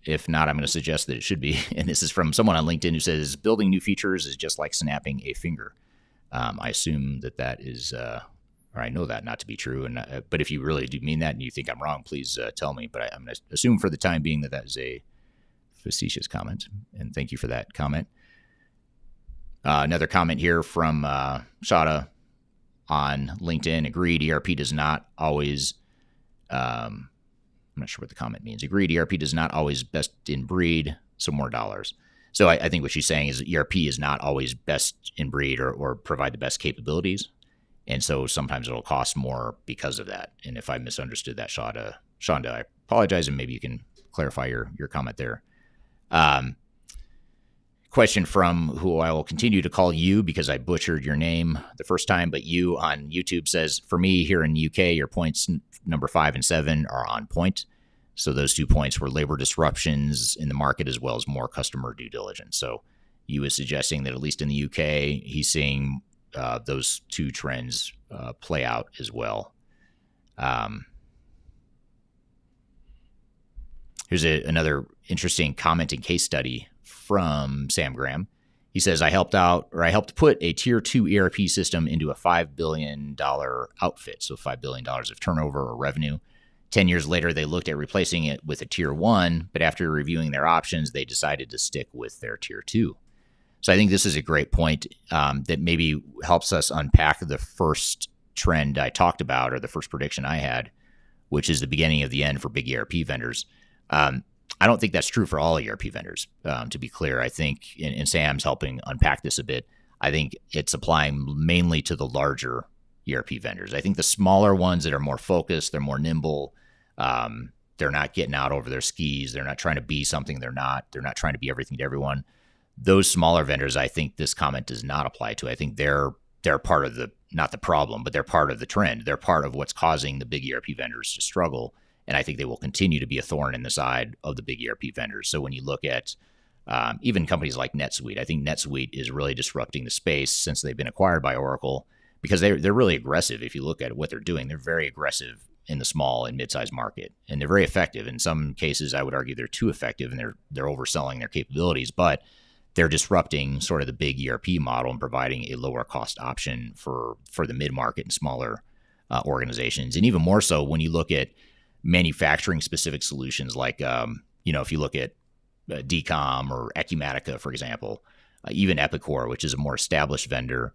If not, I'm going to suggest that it should be. And this is from someone on LinkedIn who says, building new features is just like snapping a finger. I assume that is, or I know that not to be true. But if you really do mean that and you think I'm wrong, please tell me. But I'm going to assume for the time being that is a facetious comment. And thank you for that comment. Another comment here from Shada on LinkedIn. Agreed, ERP does not always... I'm not sure what the comment means. Agreed, ERP does not always best in breed, so more dollars. So I think what she's saying is ERP is not always best in breed or provide the best capabilities. And so sometimes it'll cost more because of that. And if I misunderstood that, Shonda, I apologize, and maybe you can clarify your comment there. Question from who I will continue to call you because I butchered your name the first time, but you on YouTube says, for me here in the UK, your points number 5 and 7 are on point. So those 2 points were labor disruptions in the market as well as more customer due diligence. So you was suggesting that at least in the UK, he's seeing those 2 trends play out as well. Here's another interesting comment and case study from Sam Graham. He says, I helped put a tier 2 ERP system into a $5 billion outfit. So $5 billion of turnover or revenue. 10 years later, they looked at replacing it with a tier 1, but after reviewing their options, they decided to stick with their tier 2. So I think this is a great point that maybe helps us unpack the first trend I talked about, or the first prediction I had, which is the beginning of the end for big ERP vendors. I don't think that's true for all ERP vendors, to be clear. I think, and Sam's helping unpack this a bit, I think it's applying mainly to the larger ERP vendors. I think the smaller ones that are more focused, they're more nimble, they're not getting out over their skis, they're not trying to be something they're not trying to be everything to everyone. Those smaller vendors, I think this comment does not apply to. I think they're part of not the problem, but they're part of the trend. They're part of what's causing the big ERP vendors to struggle. And I think they will continue to be a thorn in the side of the big ERP vendors. So when you look at even companies like NetSuite, I think NetSuite is really disrupting the space since they've been acquired by Oracle, because they're really aggressive. If you look at what they're doing, they're very aggressive in the small and mid-sized market, and they're very effective. In some cases, I would argue they're too effective, and they're overselling their capabilities, but they're disrupting sort of the big ERP model and providing a lower cost option for the mid-market and smaller organizations. And even more so when you look at manufacturing specific solutions, like, if you look at DCOM or Acumatica, for example, even Epicor, which is a more established vendor,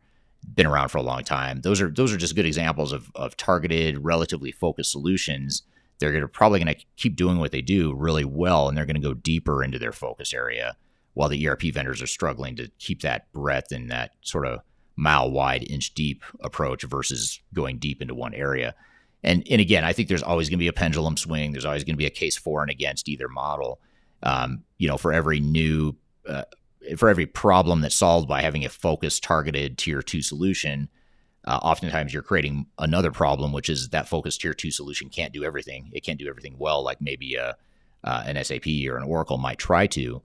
been around for a long time. Those are just good examples of targeted, relatively focused solutions. They're probably going to keep doing what they do really well, and they're going to go deeper into their focus area, while the ERP vendors are struggling to keep that breadth and that sort of mile wide, inch deep approach versus going deep into one area. And again, I think there's always going to be a pendulum swing. There's always going to be a case for and against either model. For every problem that's solved by having a focused, targeted tier 2 solution, oftentimes you're creating another problem, which is that focused tier 2 solution can't do everything. It can't do everything well, like maybe an SAP or an Oracle might try to.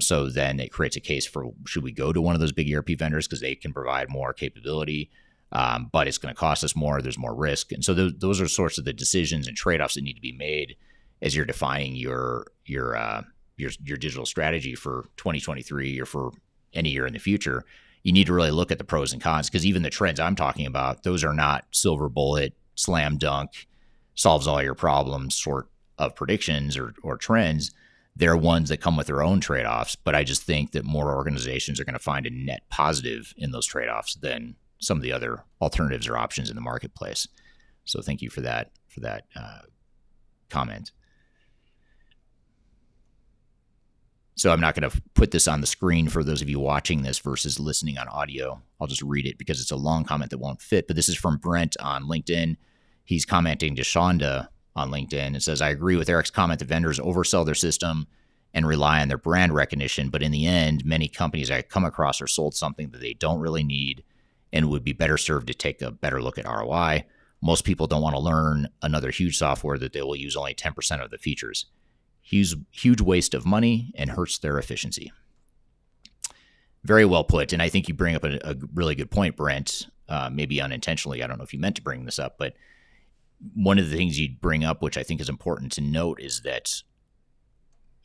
So then it creates a case for, should we go to one of those big ERP vendors because they can provide more capability, but it's going to cost us more. There's more risk. And so those are sorts of the decisions and trade-offs that need to be made as you're defining your digital strategy for 2023 or for any year in the future. You need to really look at the pros and cons, because even the trends I'm talking about, those are not silver bullet, slam dunk, solves all your problems sort of predictions or trends. They're ones that come with their own trade-offs, but I just think that more organizations are going to find a net positive in those trade-offs than some of the other alternatives or options in the marketplace. So thank you for that comment. So I'm not going to put this on the screen for those of you watching this versus listening on audio. I'll just read it because it's a long comment that won't fit. But this is from Brent on LinkedIn. He's commenting to Shonda on LinkedIn. It says, I agree with Eric's comment that vendors oversell their system and rely on their brand recognition. But in the end, many companies I come across are sold something that they don't really need and would be better served to take a better look at ROI. Most people don't want to learn another huge software that they will use only 10% of the features. Huge waste of money and hurts their efficiency. Very well put. And I think you bring up a really good point, Brent, maybe unintentionally. I don't know if you meant to bring this up, but one of the things you'd bring up, which I think is important to note, is that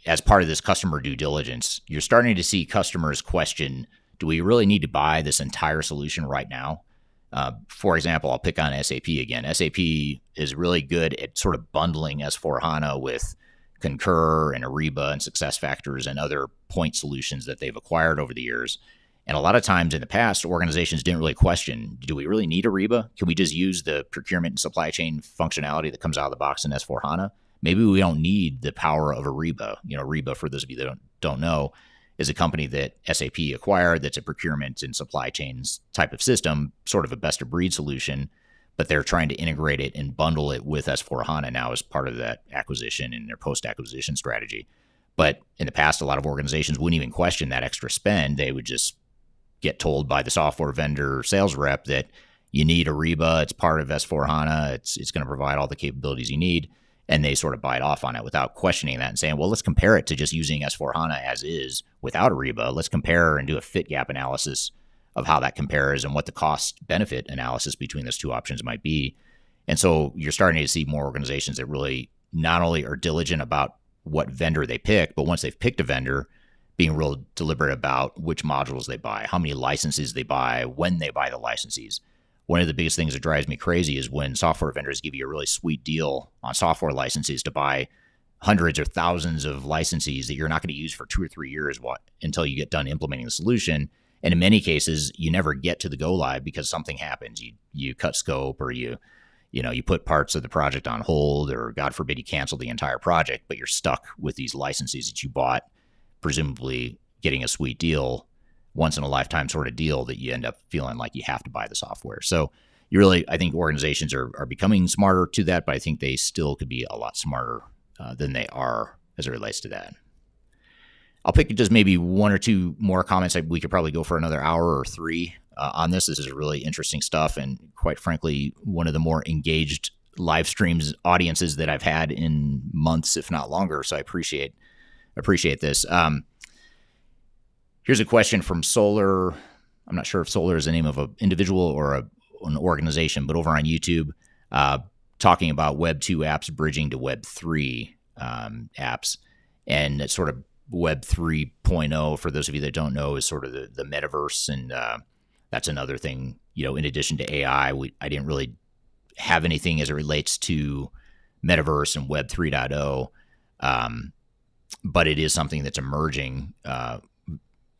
as part of this customer due diligence, you're starting to see customers question, do we really need to buy this entire solution right now? For example, I'll pick on SAP again. SAP is really good at sort of bundling S/4HANA with Concur and Ariba and SuccessFactors and other point solutions that they've acquired over the years. And a lot of times in the past, organizations didn't really question, do we really need Ariba? Can we just use the procurement and supply chain functionality that comes out of the box in S/4HANA? Maybe we don't need the power of Ariba. Ariba, for those of you that don't know, is a company that SAP acquired that's a procurement and supply chains type of system, sort of a best of breed solution, but they're trying to integrate it and bundle it with S/4HANA now as part of that acquisition and their post-acquisition strategy. But in the past, a lot of organizations wouldn't even question that extra spend. They would just get told by the software vendor sales rep that you need Ariba, it's part of S/4HANA, it's going to provide all the capabilities you need, and they sort of bite off on it without questioning that and saying, well, let's compare it to just using S/4HANA as is without Ariba. Let's compare and do a fit gap analysis of how that compares and what the cost benefit analysis between those two options might be. And so you're starting to see more organizations that really not only are diligent about what vendor they pick, but once they've picked a vendor, being real deliberate about which modules they buy, how many licenses they buy, when they buy the licenses. One of the biggest things that drives me crazy is when software vendors give you a really sweet deal on software licenses to buy hundreds or thousands of licenses that you're not going to use for 2 or 3 years until you get done implementing the solution. And in many cases, you never get to the go live because something happens. You cut scope, or you put parts of the project on hold, or God forbid you cancel the entire project, but you're stuck with these licenses that you bought, presumably getting a sweet deal, once in a lifetime sort of deal, that you end up feeling like you have to buy the software. So I think organizations are becoming smarter to that, but I think they still could be a lot smarter than they are as it relates to that. I'll pick just maybe one or two more comments. We could probably go for another hour or three on this. This is really interesting stuff, and quite frankly, one of the more engaged live streams audiences that I've had in months, if not longer. So I appreciate this. Here's a question from Solar. I'm not sure if Solar is the name of an individual or an organization, but over on YouTube, talking about Web 2 apps bridging to Web 3 apps, and it's sort of Web 3.0, for those of you that don't know, is sort of the metaverse. And that's another thing, in addition to AI, I didn't really have anything as it relates to metaverse and Web 3.0. But it is something that's emerging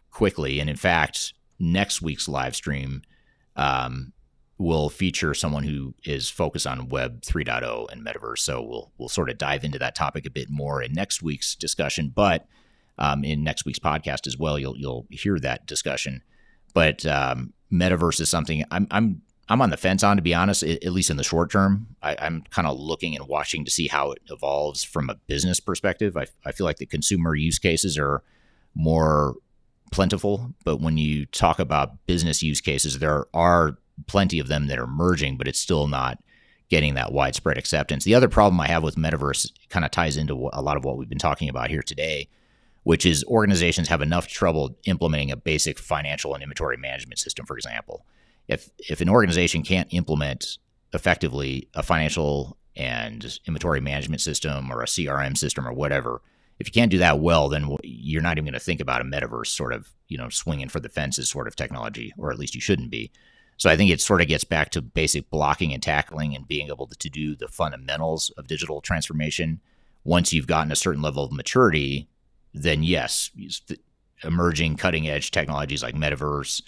quickly. And in fact, next week's live stream will feature someone who is focused on Web 3.0 and metaverse. So we'll sort of dive into that topic a bit more in next week's discussion. But in next week's podcast as well, you'll hear that discussion. But metaverse is something I'm on the fence on, to be honest, at least in the short term. I'm kind of looking and watching to see how it evolves from a business perspective. I feel like the consumer use cases are more plentiful, but when you talk about business use cases, there are plenty of them that are emerging, but it's still not getting that widespread acceptance. The other problem I have with metaverse kind of ties into a lot of what we've been talking about here today, which is organizations have enough trouble implementing a basic financial and inventory management system, for example. If an organization can't implement effectively a financial and inventory management system or a CRM system or whatever, if you can't do that well, then you're not even going to think about a metaverse sort of, swinging for the fences sort of technology, or at least you shouldn't be. So I think it sort of gets back to basic blocking and tackling and being able to do the fundamentals of digital transformation. Once you've gotten a certain level of maturity, then yes, emerging cutting edge technologies like metaverse,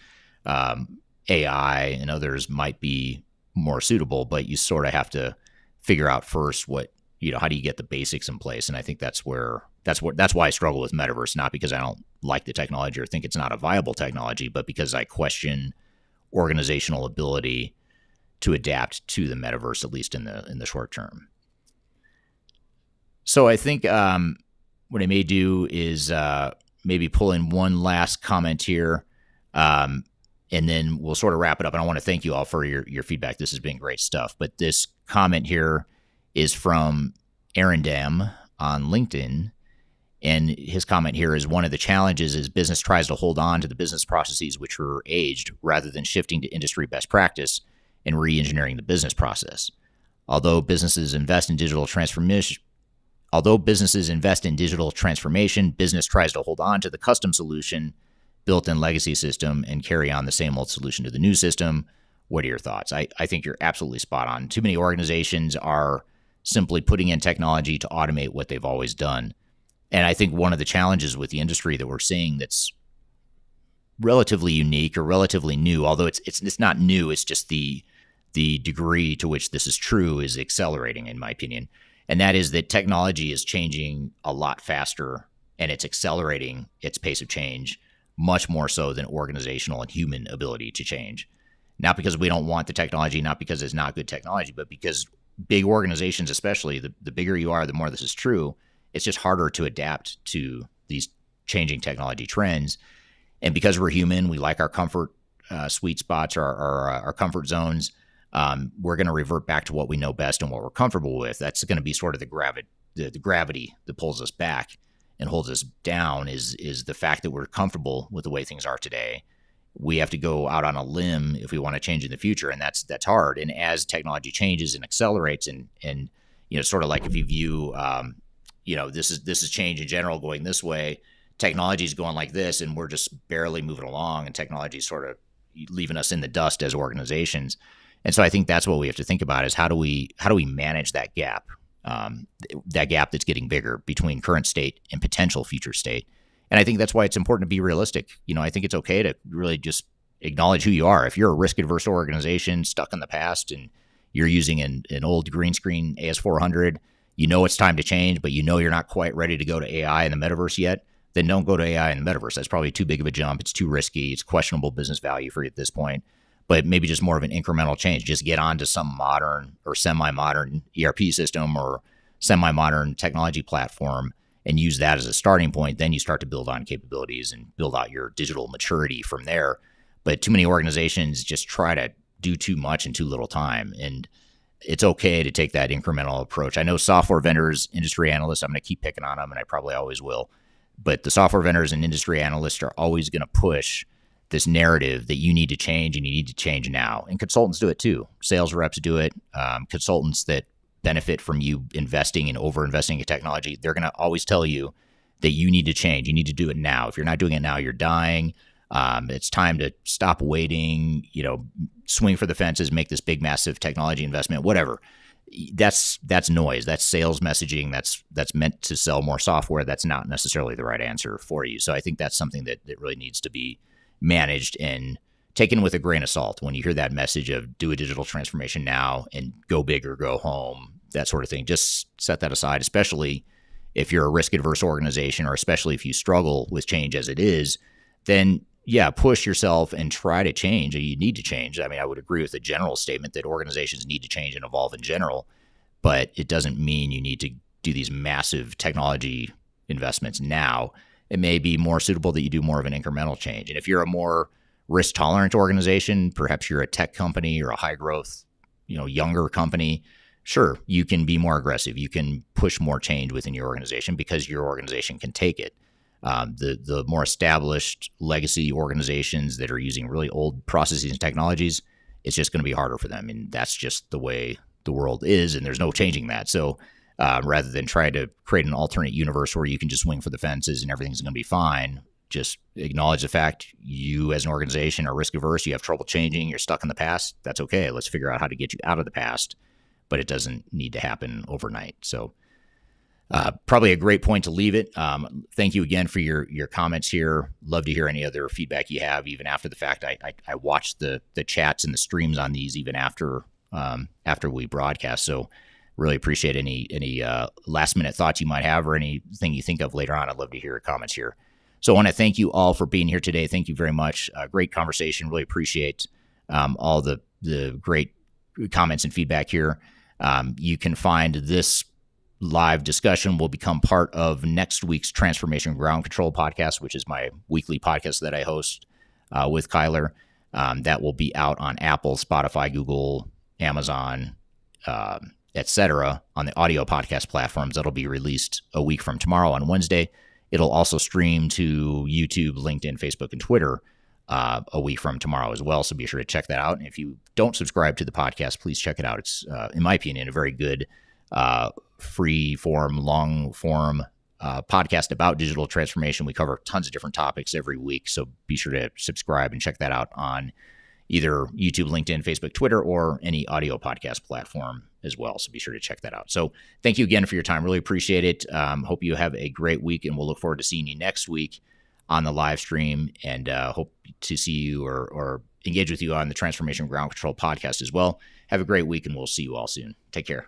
AI, and others might be more suitable, but you sort of have to figure out first how do you get the basics in place? And I think that's why I struggle with metaverse, not because I don't like the technology or think it's not a viable technology, but because I question organizational ability to adapt to the metaverse, at least in the short term. So I think what I may do is maybe pull in one last comment here, and then we'll sort of wrap it up. And I want to thank you all for your feedback. This has been great stuff. But this comment here is from Aaron Dam on LinkedIn. And his comment here is, one of the challenges is business tries to hold on to the business processes which were aged rather than shifting to industry best practice and re-engineering the business process. Although businesses invest in digital transformation, business tries to hold on to the custom solution, built-in legacy system, and carry on the same old solution to the new system. What are your thoughts? I think you're absolutely spot on. Too many organizations are simply putting in technology to automate what they've always done. And I think one of the challenges with the industry that we're seeing that's relatively unique or relatively new, although it's not new, it's just the degree to which this is true is accelerating, in my opinion. And that is that technology is changing a lot faster, and it's accelerating its pace of change much more so than organizational and human ability to change. Not because we don't want the technology, not because it's not good technology, but because big organizations, especially, the bigger you are, the more this is true. It's just harder to adapt to these changing technology trends. And because we're human, we like our comfort sweet spots or our comfort zones. We're going to revert back to what we know best and what we're comfortable with. That's going to be sort of the gravity that pulls us back and holds us down is the fact that we're comfortable with the way things are today. We have to go out on a limb if we want to change in the future, and that's hard. And as technology changes and accelerates, and sort of like if you view this is change in general going this way, technology is going like this, and we're just barely moving along, and technology is sort of leaving us in the dust as organizations. And so I think that's what we have to think about is how do we manage that gap that's getting bigger between current state and potential future state. And I think that's why it's important to be realistic. I think it's okay to really just acknowledge who you are. If you're a risk adverse organization stuck in the past and you're using an old green screen AS400, it's time to change, but you're not quite ready to go to AI in the metaverse yet, then don't go to AI in the metaverse. That's probably too big of a jump. It's too risky. It's questionable business value for you at this point. But maybe just more of an incremental change. Just get onto some modern or semi-modern ERP system or semi-modern technology platform and use that as a starting point. Then you start to build on capabilities and build out your digital maturity from there. But too many organizations just try to do too much in too little time. And it's okay to take that incremental approach. I know software vendors, industry analysts, I'm going to keep picking on them, and I probably always will. But the software vendors and industry analysts are always going to push this narrative that you need to change and you need to change now. And consultants do it too. Sales reps do it. Consultants that benefit from you investing and over-investing in technology, they're going to always tell you that you need to change. You need to do it now. If you're not doing it now, you're dying. It's time to stop waiting, swing for the fences, make this big, massive technology investment, whatever. That's noise. That's sales messaging. That's meant to sell more software. That's not necessarily the right answer for you. So I think that's something that really needs to be managed and taken with a grain of salt. When you hear that message of do a digital transformation now and go big or go home, that sort of thing, just set that aside, especially if you're a risk adverse organization, or especially if you struggle with change as it is, then push yourself and try to change. You need to change. I mean, I would agree with the general statement that organizations need to change and evolve in general, but it doesn't mean you need to do these massive technology investments now. It may be more suitable that you do more of an incremental change. And if you're a more risk tolerant organization, perhaps you're a tech company or a high growth, younger company, sure, you can be more aggressive. You can push more change within your organization because your organization can take it. The more established legacy organizations that are using really old processes and technologies, it's just going to be harder for them. And that's just the way the world is, and there's no changing that. So rather than try to create an alternate universe where you can just swing for the fences and everything's going to be fine, just acknowledge the fact you as an organization are risk averse, you have trouble changing, you're stuck in the past. That's okay. Let's figure out how to get you out of the past, but it doesn't need to happen overnight. So probably a great point to leave it. Thank you again for your comments here. Love to hear any other feedback you have, even after the fact. I watch the chats and the streams on these even after we broadcast. So really appreciate any last minute thoughts you might have or anything you think of later on. I'd love to hear your comments here. So I want to thank you all for being here today. Thank you very much. Great conversation. Really appreciate all the great comments and feedback here. You can find this live discussion will become part of next week's Transformation Ground Control podcast, which is my weekly podcast that I host with Kyler. That will be out on Apple, Spotify, Google, Amazon, etc. on the audio podcast platforms. That'll be released a week from tomorrow on Wednesday. It'll also stream to YouTube, LinkedIn, Facebook, and Twitter a week from tomorrow as well. So be sure to check that out. And if you don't subscribe to the podcast, please check it out. It's, in my opinion, a very good free form, long form podcast about digital transformation. We cover tons of different topics every week. So be sure to subscribe and check that out on either YouTube, LinkedIn, Facebook, Twitter, or any audio podcast platform as well. So be sure to check that out. So thank you again for your time. Really appreciate it. Hope you have a great week, and we'll look forward to seeing you next week on the live stream, and hope to see you or engage with you on the Transformation Ground Control podcast as well. Have a great week, and we'll see you all soon. Take care.